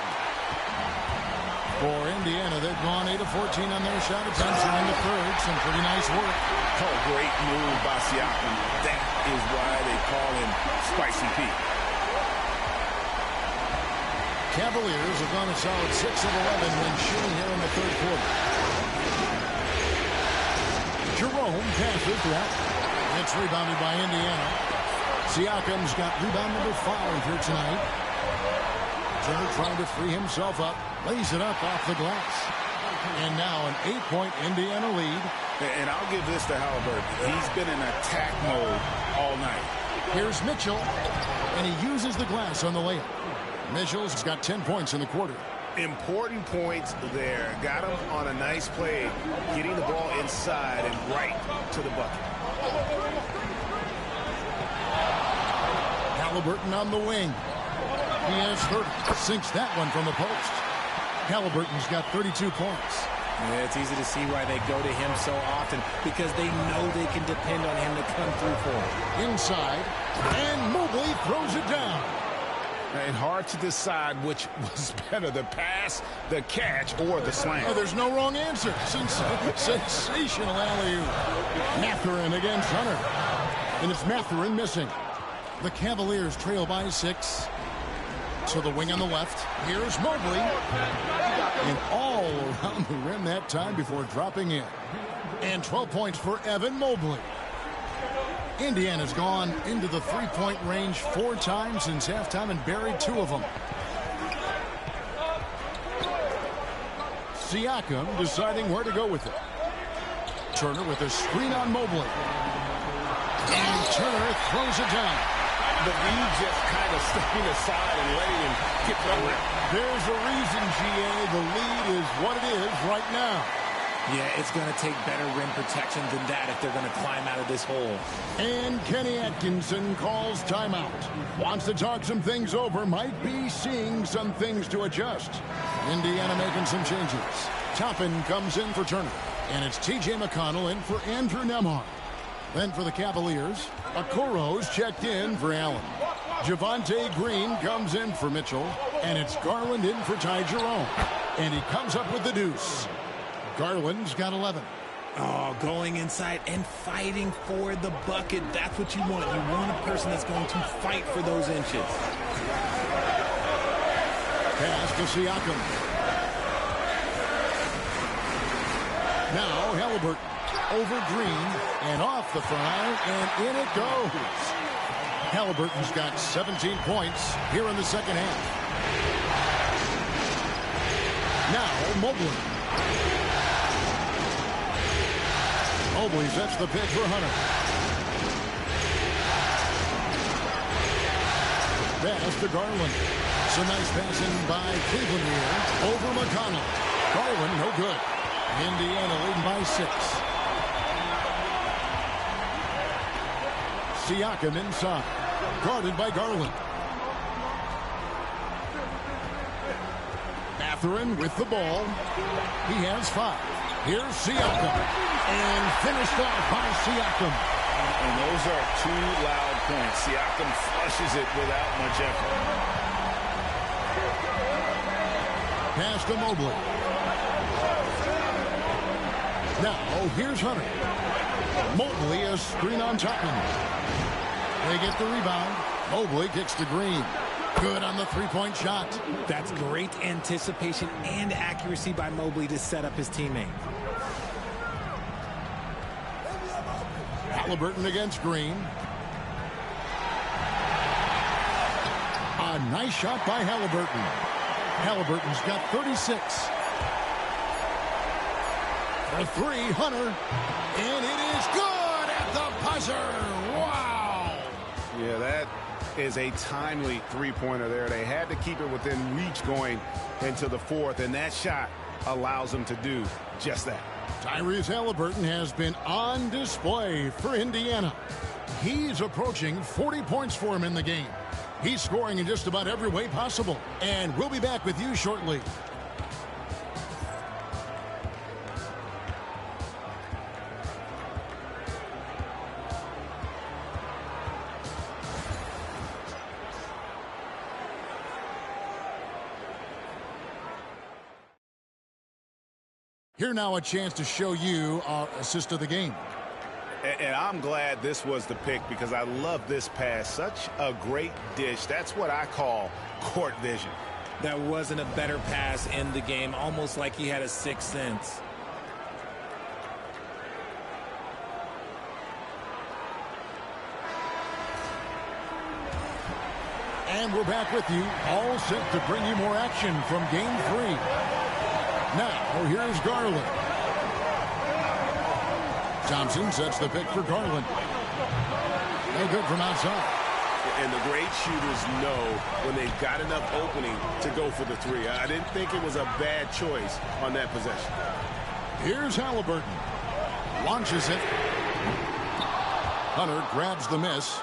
For Indiana, they've gone 8 of 14 on their shot attempts in the third. Some pretty nice work. Oh, great move by Siakam. That is why they call him Spicy Pete. Cavaliers have gone a solid 6 of 11 when shooting here in the third quarter. Jerome passes to Allen. It's rebounded by Indiana. Siakam's got rebound number 5 here tonight. Turner trying to free himself up. Lays it up off the glass. And now an 8-point Indiana lead. And I'll give this to Halliburton. He's been in attack mode all night. Here's Mitchell. And he uses the glass on the layup. Mitchell's got 10 points in the quarter. Important points there. Got him on a nice play, getting the ball inside and right to the bucket. Halliburton on the wing. He has 30. Sinks that one from the post. Halliburton's got 32 points. Yeah, it's easy to see why they go to him so often, because they know they can depend on him to come through for them. Inside, and Mobley throws it down. And hard to decide which was better, the pass, the catch, or the slam. Oh, there's no wrong answer. Sensational alley-oop. Mathurin against Hunter. And it's Mathurin missing. The Cavaliers trail by 6. To the wing on the left. Here's Mobley. And all around the rim that time before dropping in. And 12 points for Evan Mobley. Indiana's gone into the three-point range 4 times since halftime and buried 2 of them. Siakam deciding where to go with it. Turner with a screen on Mobley. And Turner throws it down. The lead just kind of stepping aside and letting him get through it. There's a reason, GA. The lead is what it is right now. Yeah, it's going to take better rim protection than that if they're going to climb out of this hole. And Kenny Atkinson calls timeout. Wants to talk some things over. Might be seeing some things to adjust. Indiana making some changes. Toppin comes in for Turner. And it's T.J. McConnell in for Andrew Nembhard. Then for the Cavaliers, Okoro's checked in for Allen. Javonte Green comes in for Mitchell. And it's Garland in for Ty Jerome. And he comes up with the deuce. Garland's got 11. Oh, going inside and fighting for the bucket. That's what you want. You want a person that's going to fight for those inches. Pass to Siakam. Now Halliburton over Green and off the foul, and in it goes. Halliburton's got 17 points here in the second half. Now Mobley. Mobley sets the pitch for Hunter. Pass to Garland. Some nice passing by Cleveland here. Over McConnell. Garland, no good. Indiana leading by 6. Siakam inside. Guarded by Garland. Mathurin with the ball. He has 5. Here's Siakam. And finished off by Siakam. And those are 2 loud points. Siakam flushes it without much effort. Pass to Mobley. Now, here's Hunter. Mobley a screen on Toppin. They get the rebound. Mobley kicks to Green. Good on the three-point shot. That's great anticipation and accuracy by Mobley to set up his teammate. Halliburton against Green. A nice shot by Halliburton. Halliburton's got 36. For 3, Hunter. And it is good at the buzzer. Wow. Yeah, that is a timely three-pointer there. They had to keep it within reach going into the 4th, and that shot allows them to do just that. Tyrese Halliburton has been on display for Indiana. He's approaching 40 points for him in the game. He's scoring in just about every way possible. And we'll be back with you shortly. Here now a chance to show you our assist of the game. And I'm glad this was the pick because I love this pass. Such a great dish. That's what I call court vision. That wasn't a better pass in the game, almost like he had a sixth sense. And we're back with you, all set to bring you more action from Game 3. Now, here's Garland. Thompson sets the pick for Garland. No good from outside. And the great shooters know when they've got enough opening to go for the three. I didn't think it was a bad choice on that possession. Here's Halliburton. Launches it. Hunter grabs the miss.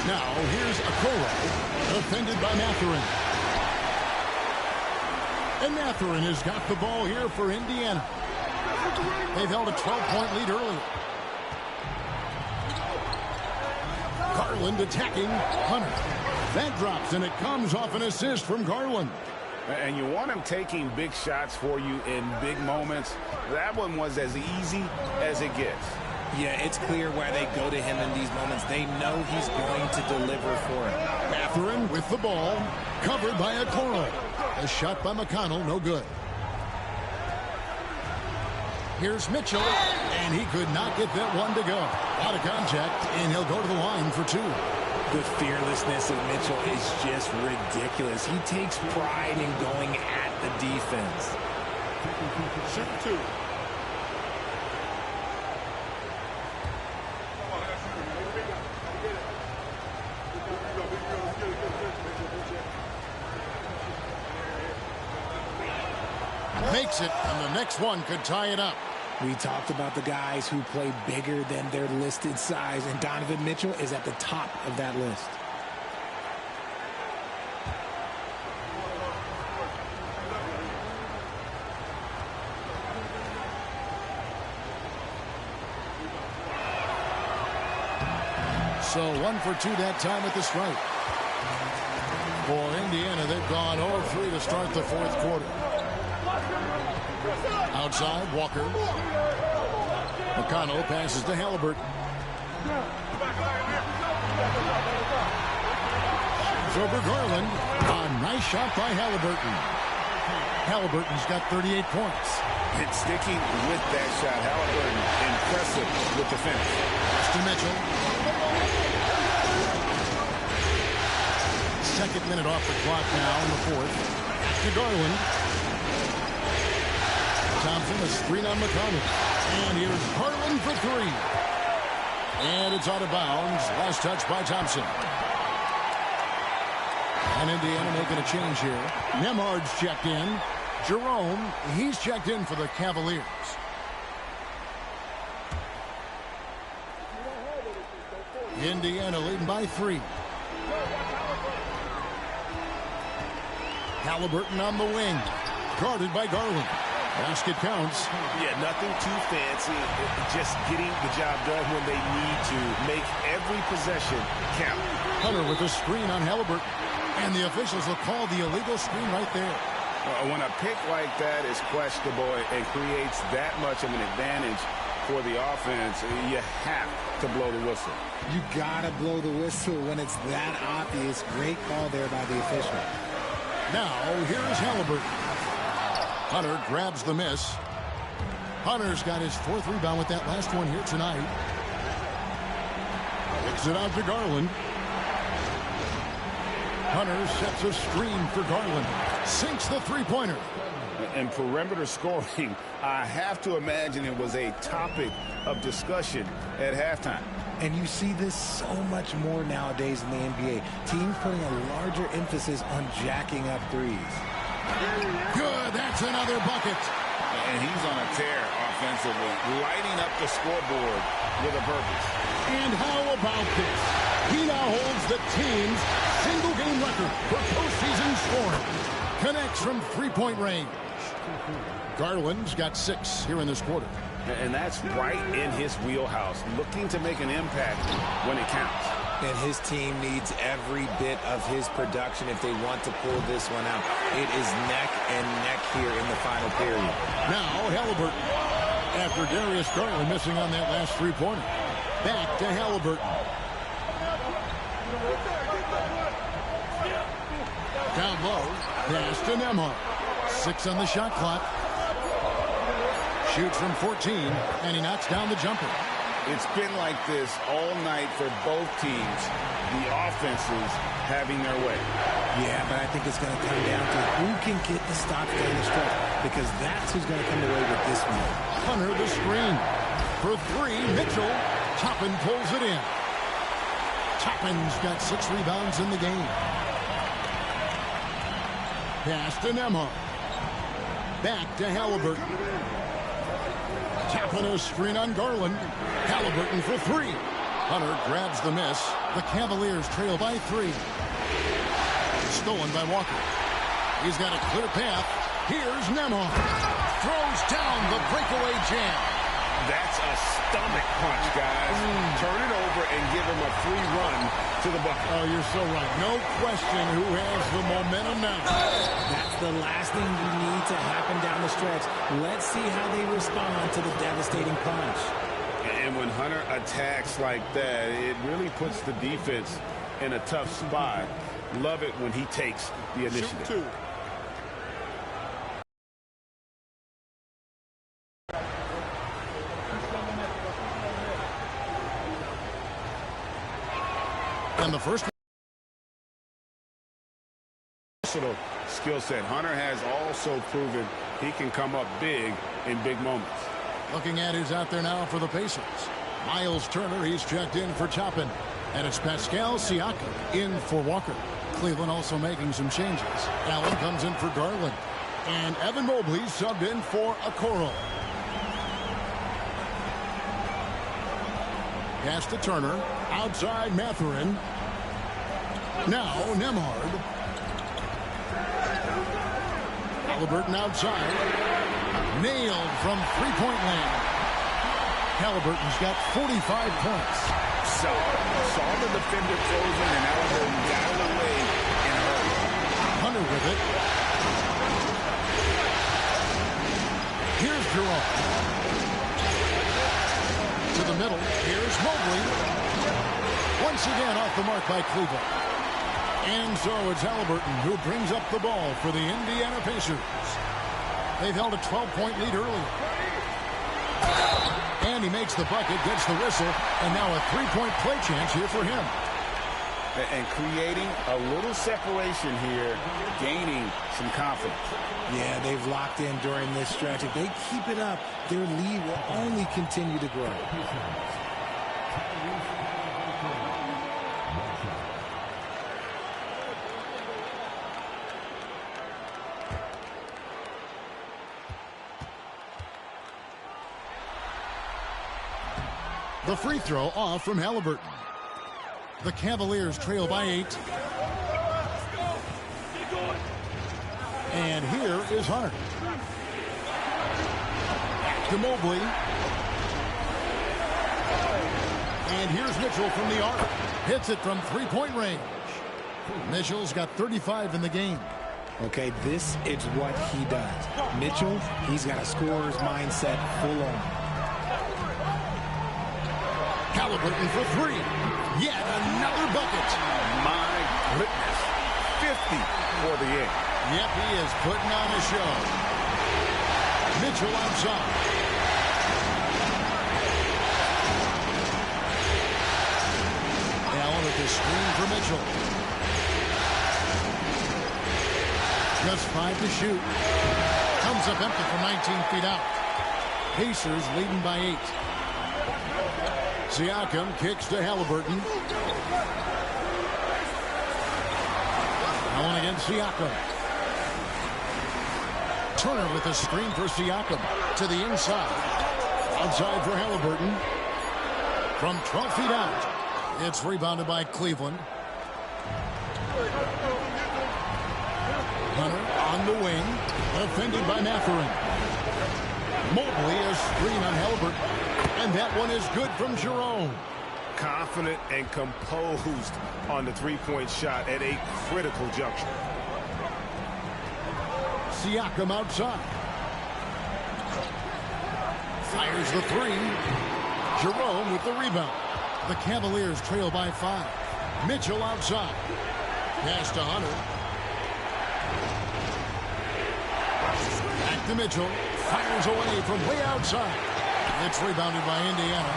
Now, here's Okoro, defended by Mathurin. And Mathurin has got the ball here for Indiana. They've held a 12-point lead early. Garland attacking Hunter. That drops, and it comes off an assist from Garland. And you want him taking big shots for you in big moments. That one was as easy as it gets. Yeah, it's clear why they go to him in these moments. They know he's going to deliver for him. Mathurin with the ball, covered by Okoro. A shot by McConnell, no good. Here's Mitchell, and he could not get that one to go. Out of contact, and he'll go to the line for two. The fearlessness of Mitchell is just ridiculous. He takes pride in going at the defense. Shoot two. Makes it, and the next one could tie it up. We talked about the guys who play bigger than their listed size, and Donovan Mitchell is at the top of that list. So 1 for 2 that time at the stripe. For Indiana, they've gone 0-3 to start the fourth quarter. Outside, Walker. McConnell passes to Halliburton. Over Garland. A nice shot by Halliburton. Halliburton's got 38 points. And sticking with that shot, Halliburton impressive with the finish. To Mitchell. Second minute off the clock now in the fourth. To Garland. Thompson, a screen on McConnell. And here's Garland for three. And it's out of bounds. Last touch by Thompson. And Indiana making a change here. Nemhard's checked in. Jerome, he's checked in for the Cavaliers. Indiana leading by 3. Halliburton on the wing. Guarded by Garland. Basket counts. Yeah, nothing too fancy. Just getting the job done when they need to. Make every possession count. Hunter with a screen on Halliburton. And the officials will call the illegal screen right there. When a pick like that is questionable and creates that much of an advantage for the offense, you have to blow the whistle. You gotta blow the whistle when it's that obvious. Great call there by the official. Now, here's Halliburton. Hunter grabs the miss. Hunter's got his 4th rebound with that last one here tonight. Kicks it out to Garland. Hunter sets a screen for Garland. Sinks the three-pointer. And perimeter scoring, I have to imagine it was a topic of discussion at halftime. And you see this so much more nowadays in the NBA. Teams putting a larger emphasis on jacking up threes. Good, that's another bucket. And he's on a tear offensively, lighting up the scoreboard with a purpose. And how about this? He now holds the team's single-game record for postseason scoring. Connects from three-point range. Garland's got 6 here in this quarter. And that's right in his wheelhouse, looking to make an impact when it counts. And his team needs every bit of his production if they want to pull this one out. It is neck and neck here in the final period. Now Halliburton. After Darius Garland missing on that last three-pointer. Back to Halliburton. Down low. Pass to Nembhard. 6 on the shot clock. Shoots from 14, and he knocks down the jumper. It's been like this all night for both teams. The offenses having their way. Yeah, but I think it's going to come down to who can get the stops down the stretch, because that's who's going to come away with this one. Hunter the screen. For 3, Mitchell. Toppin pulls it in. Toppin's got 6 rebounds in the game. Pass to Nembhard. Back to Halliburton. Tapping a screen on Garland. Halliburton for 3. Hunter grabs the miss. The Cavaliers trail by 3. Stolen by Walker. He's got a clear path. Here's Nembhard. Throws down the breakaway jam. That's a stomach punch, guys. Turn it over and give him a free run to the bucket. Oh, you're so right. No question who has the momentum now. That's the last thing we need to happen down the stretch. Let's see how they respond to the devastating punch. And when Hunter attacks like that, it really puts the defense in a tough spot. Love it when he takes the initiative. Shoot 2. And the first skill set. Hunter has also proven he can come up big in big moments. looking at who's out there now for the Pacers. Miles Turner, he's checked in for Toppin. And it's Pascal Siakam in for Walker. Cleveland also making some changes. Allen comes in for Garland. And Evan Mobley subbed in for Okoro. Pass to Turner. Outside Mathurin. Now Nembhard. Halliburton outside. Nailed from three-point land. Halliburton's got 45 points. Saw the defender frozen, and Halliburton got it away and hurt. Hunter with it. Here's Jerome. To the middle. Here's Mobley. Once again off the mark by Cleveland. And so it's Halliburton who brings up the ball for the Indiana Pacers. They've held a 12-point lead earlier. And he makes the bucket, gets the whistle, and now a three-point play chance here for him. And creating a little separation here, gaining some confidence. Yeah, they've locked in during this stretch. If they keep it up, their lead will only continue to grow. The free throw off from Halliburton. The Cavaliers trail by 8. And here is Hunter. To Mobley. And here's Mitchell from the arc. Hits it from three-point range. Mitchell's got 35 in the game. Okay, this is what he does. Mitchell, he's got a scorer's mindset full on. Halliburton for 3. Yet another bucket. My goodness. 50 for the end. Yep, he is putting on a show. Mitchell outside. Allen with the screen for Mitchell. Just 5 to shoot. Comes up empty from 19 feet out. Pacers leading by 8. Siakam kicks to Halliburton. Allen against Siakam. Turner with a screen for Siakam. To the inside. Outside for Halliburton. From 12 feet out. It's rebounded by Cleveland. Hunter on the wing. Defended by Mathurin. Mobley a screen on Halliburton. And that one is good from Jerome. confident and composed on the three-point shot at a critical juncture. Siakam outside. Fires the three. Jerome with the rebound. The Cavaliers trail by 5. Mitchell outside. Pass to Hunter. Back to Mitchell. Fires away from way outside. It's rebounded by Indiana.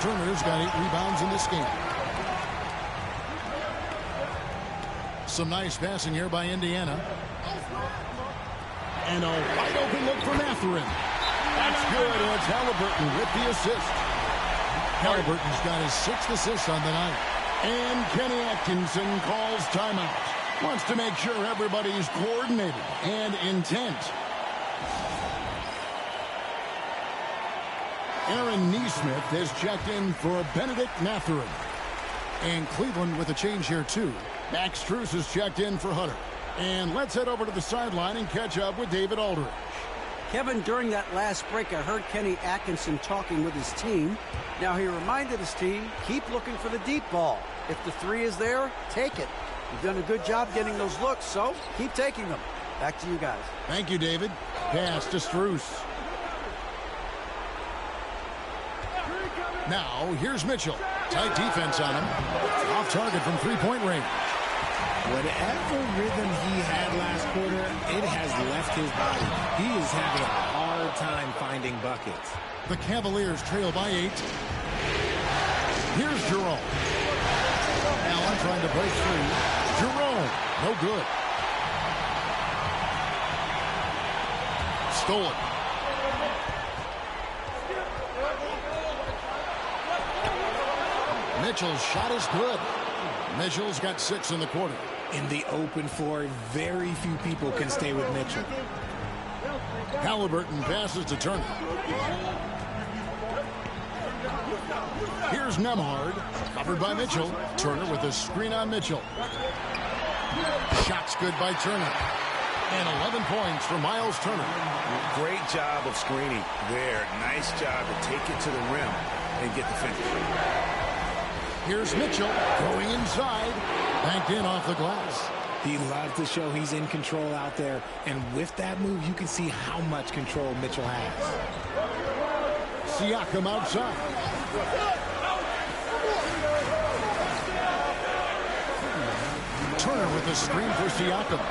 Turner's got 8 rebounds in this game. Some nice passing here by Indiana. And a wide open look for Mathurin. That's good, and it's Halliburton with the assist. Halliburton's got his 6th assist on the night. And Kenny Atkinson calls timeout. Wants to make sure everybody's coordinated and intent. Aaron Nesmith has checked in for Benedict Mathurin. And Cleveland with a change here, too. Max Strus has checked in for Hunter. And let's head over to the sideline and catch up with David Aldridge. Kevin, during that last break, I heard Kenny Atkinson talking with his team. Now, he reminded his team, keep looking for the deep ball. If the 3 is there, take it. You've done a good job getting those looks, so keep taking them. Back to you guys. Thank you, David. Pass to Strus. Now, here's Mitchell. Tight defense on him. Off target from three-point range. Whatever rhythm he had last quarter, it has left his body. He is having a hard time finding buckets. The Cavaliers trail by 8. Here's Jerome. Allen trying to break free. Jerome, no good. Stolen. Mitchell's shot is good. Mitchell's got 6 in the quarter. In the open floor, very few people can stay with Mitchell. Halliburton passes to Turner. Here's Nembhard, covered by Mitchell. Turner with a screen on Mitchell. Shot's good by Turner. And 11 points for Miles Turner. Great job of screening there. Nice job to take it to the rim and get the finish. Here's Mitchell going inside. Banked in off the glass. He loves to show he's in control out there. And with that move, you can see how much control Mitchell has. Siakam outside. Turner with the screen for Siakam.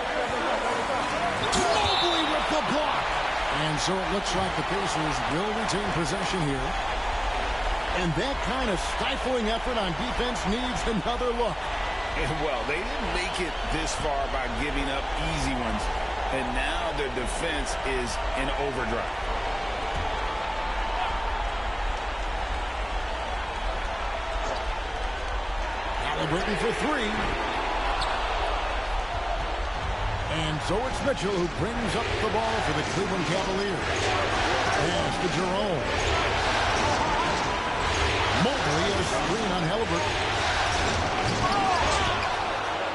Mobley with the block. And so it looks like the Pacers will retain possession here. And that kind of stifling effort on defense needs another look. And well, they didn't make it this far by giving up easy ones. And now their defense is in overdrive. Halliburton for 3. And so it's Mitchell who brings up the ball for the Cleveland Cavaliers. Pass to Jerome. Mobley a screen on Halliburton.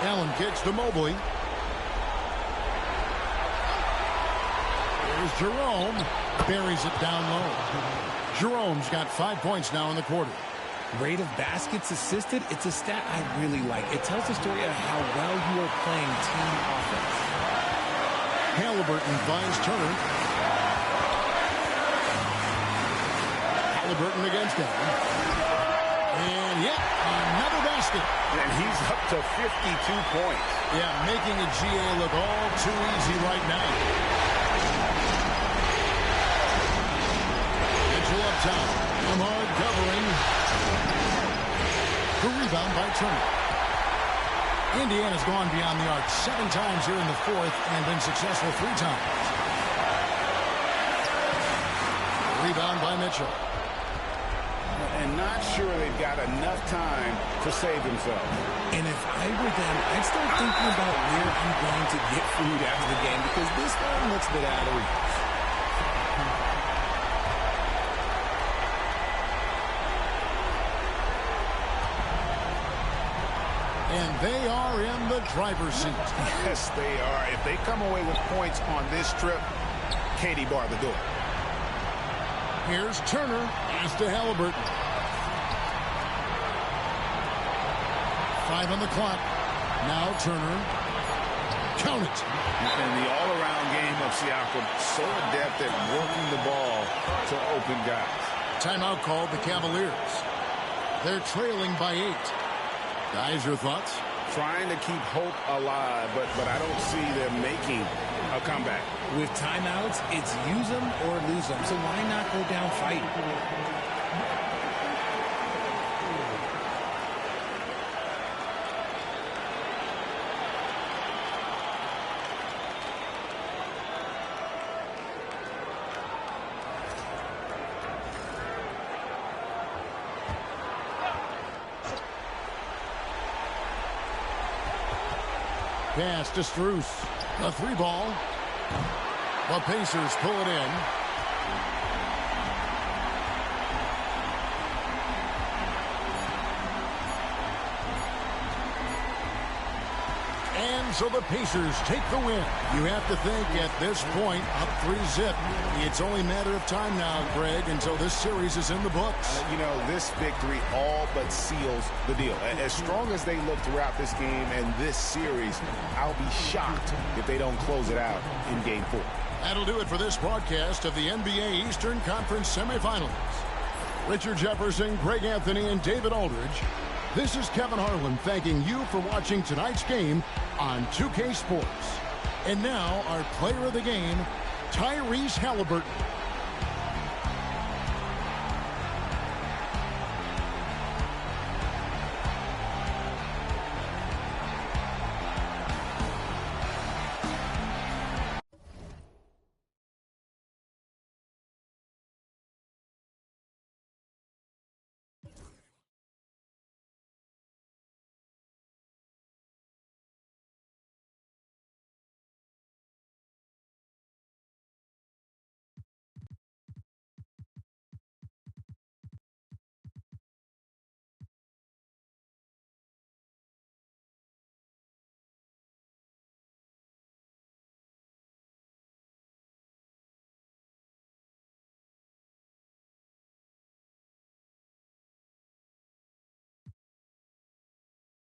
Allen kicks to Mobley. Here's Jerome. Buries it down low. Jerome's got 5 points now in the quarter. Rate of baskets assisted, it's a stat I really like. It tells the story of how well you are playing team offense. Halliburton finds Turner. Halliburton against him. And yet, another basket. And he's up to 52 points. Yeah, making a GA look all too easy right now. Mitchell up top. Nembhard covering. The rebound by Turner. Indiana's gone beyond the arc 7 times here in the 4th and been successful 3 times. Rebound by Mitchell. And not sure they've got enough time to save themselves. And if I were them, I'd start thinking about where I'm going to get food after the game because this one looks a bit out of reach. And they are in the driver's seat. Yes, they are. If they come away with points on this trip, Katie bar the door. Here's Turner. Pass to Halliburton. 5 on the clock. Now Turner. Count it. And the all-around game of Siakam, so adept at working the ball to open guys. Timeout called the Cavaliers. They're trailing by 8. Guys, your thoughts? Trying to keep hope alive, but I don't see them making a comeback. With timeouts, it's use them or lose them. So why not go down fighting? Pass to Strus. A 3-ball. The Pacers pull it in. And so the Pacers take the win. You have to think at this point, up 3-zip. It's only a matter of time now, Greg, until this series is in the books. You know, this victory all but seals the deal. As strong as they look throughout this game and this series, I'll be shocked if they don't close it out in Game 4. That'll do it for this broadcast of the NBA Eastern Conference semifinals. Richard Jefferson, Greg Anthony, and David Aldridge. This is Kevin Harlan thanking you for watching tonight's game on 2K Sports. And now our player of the game, Tyrese Halliburton.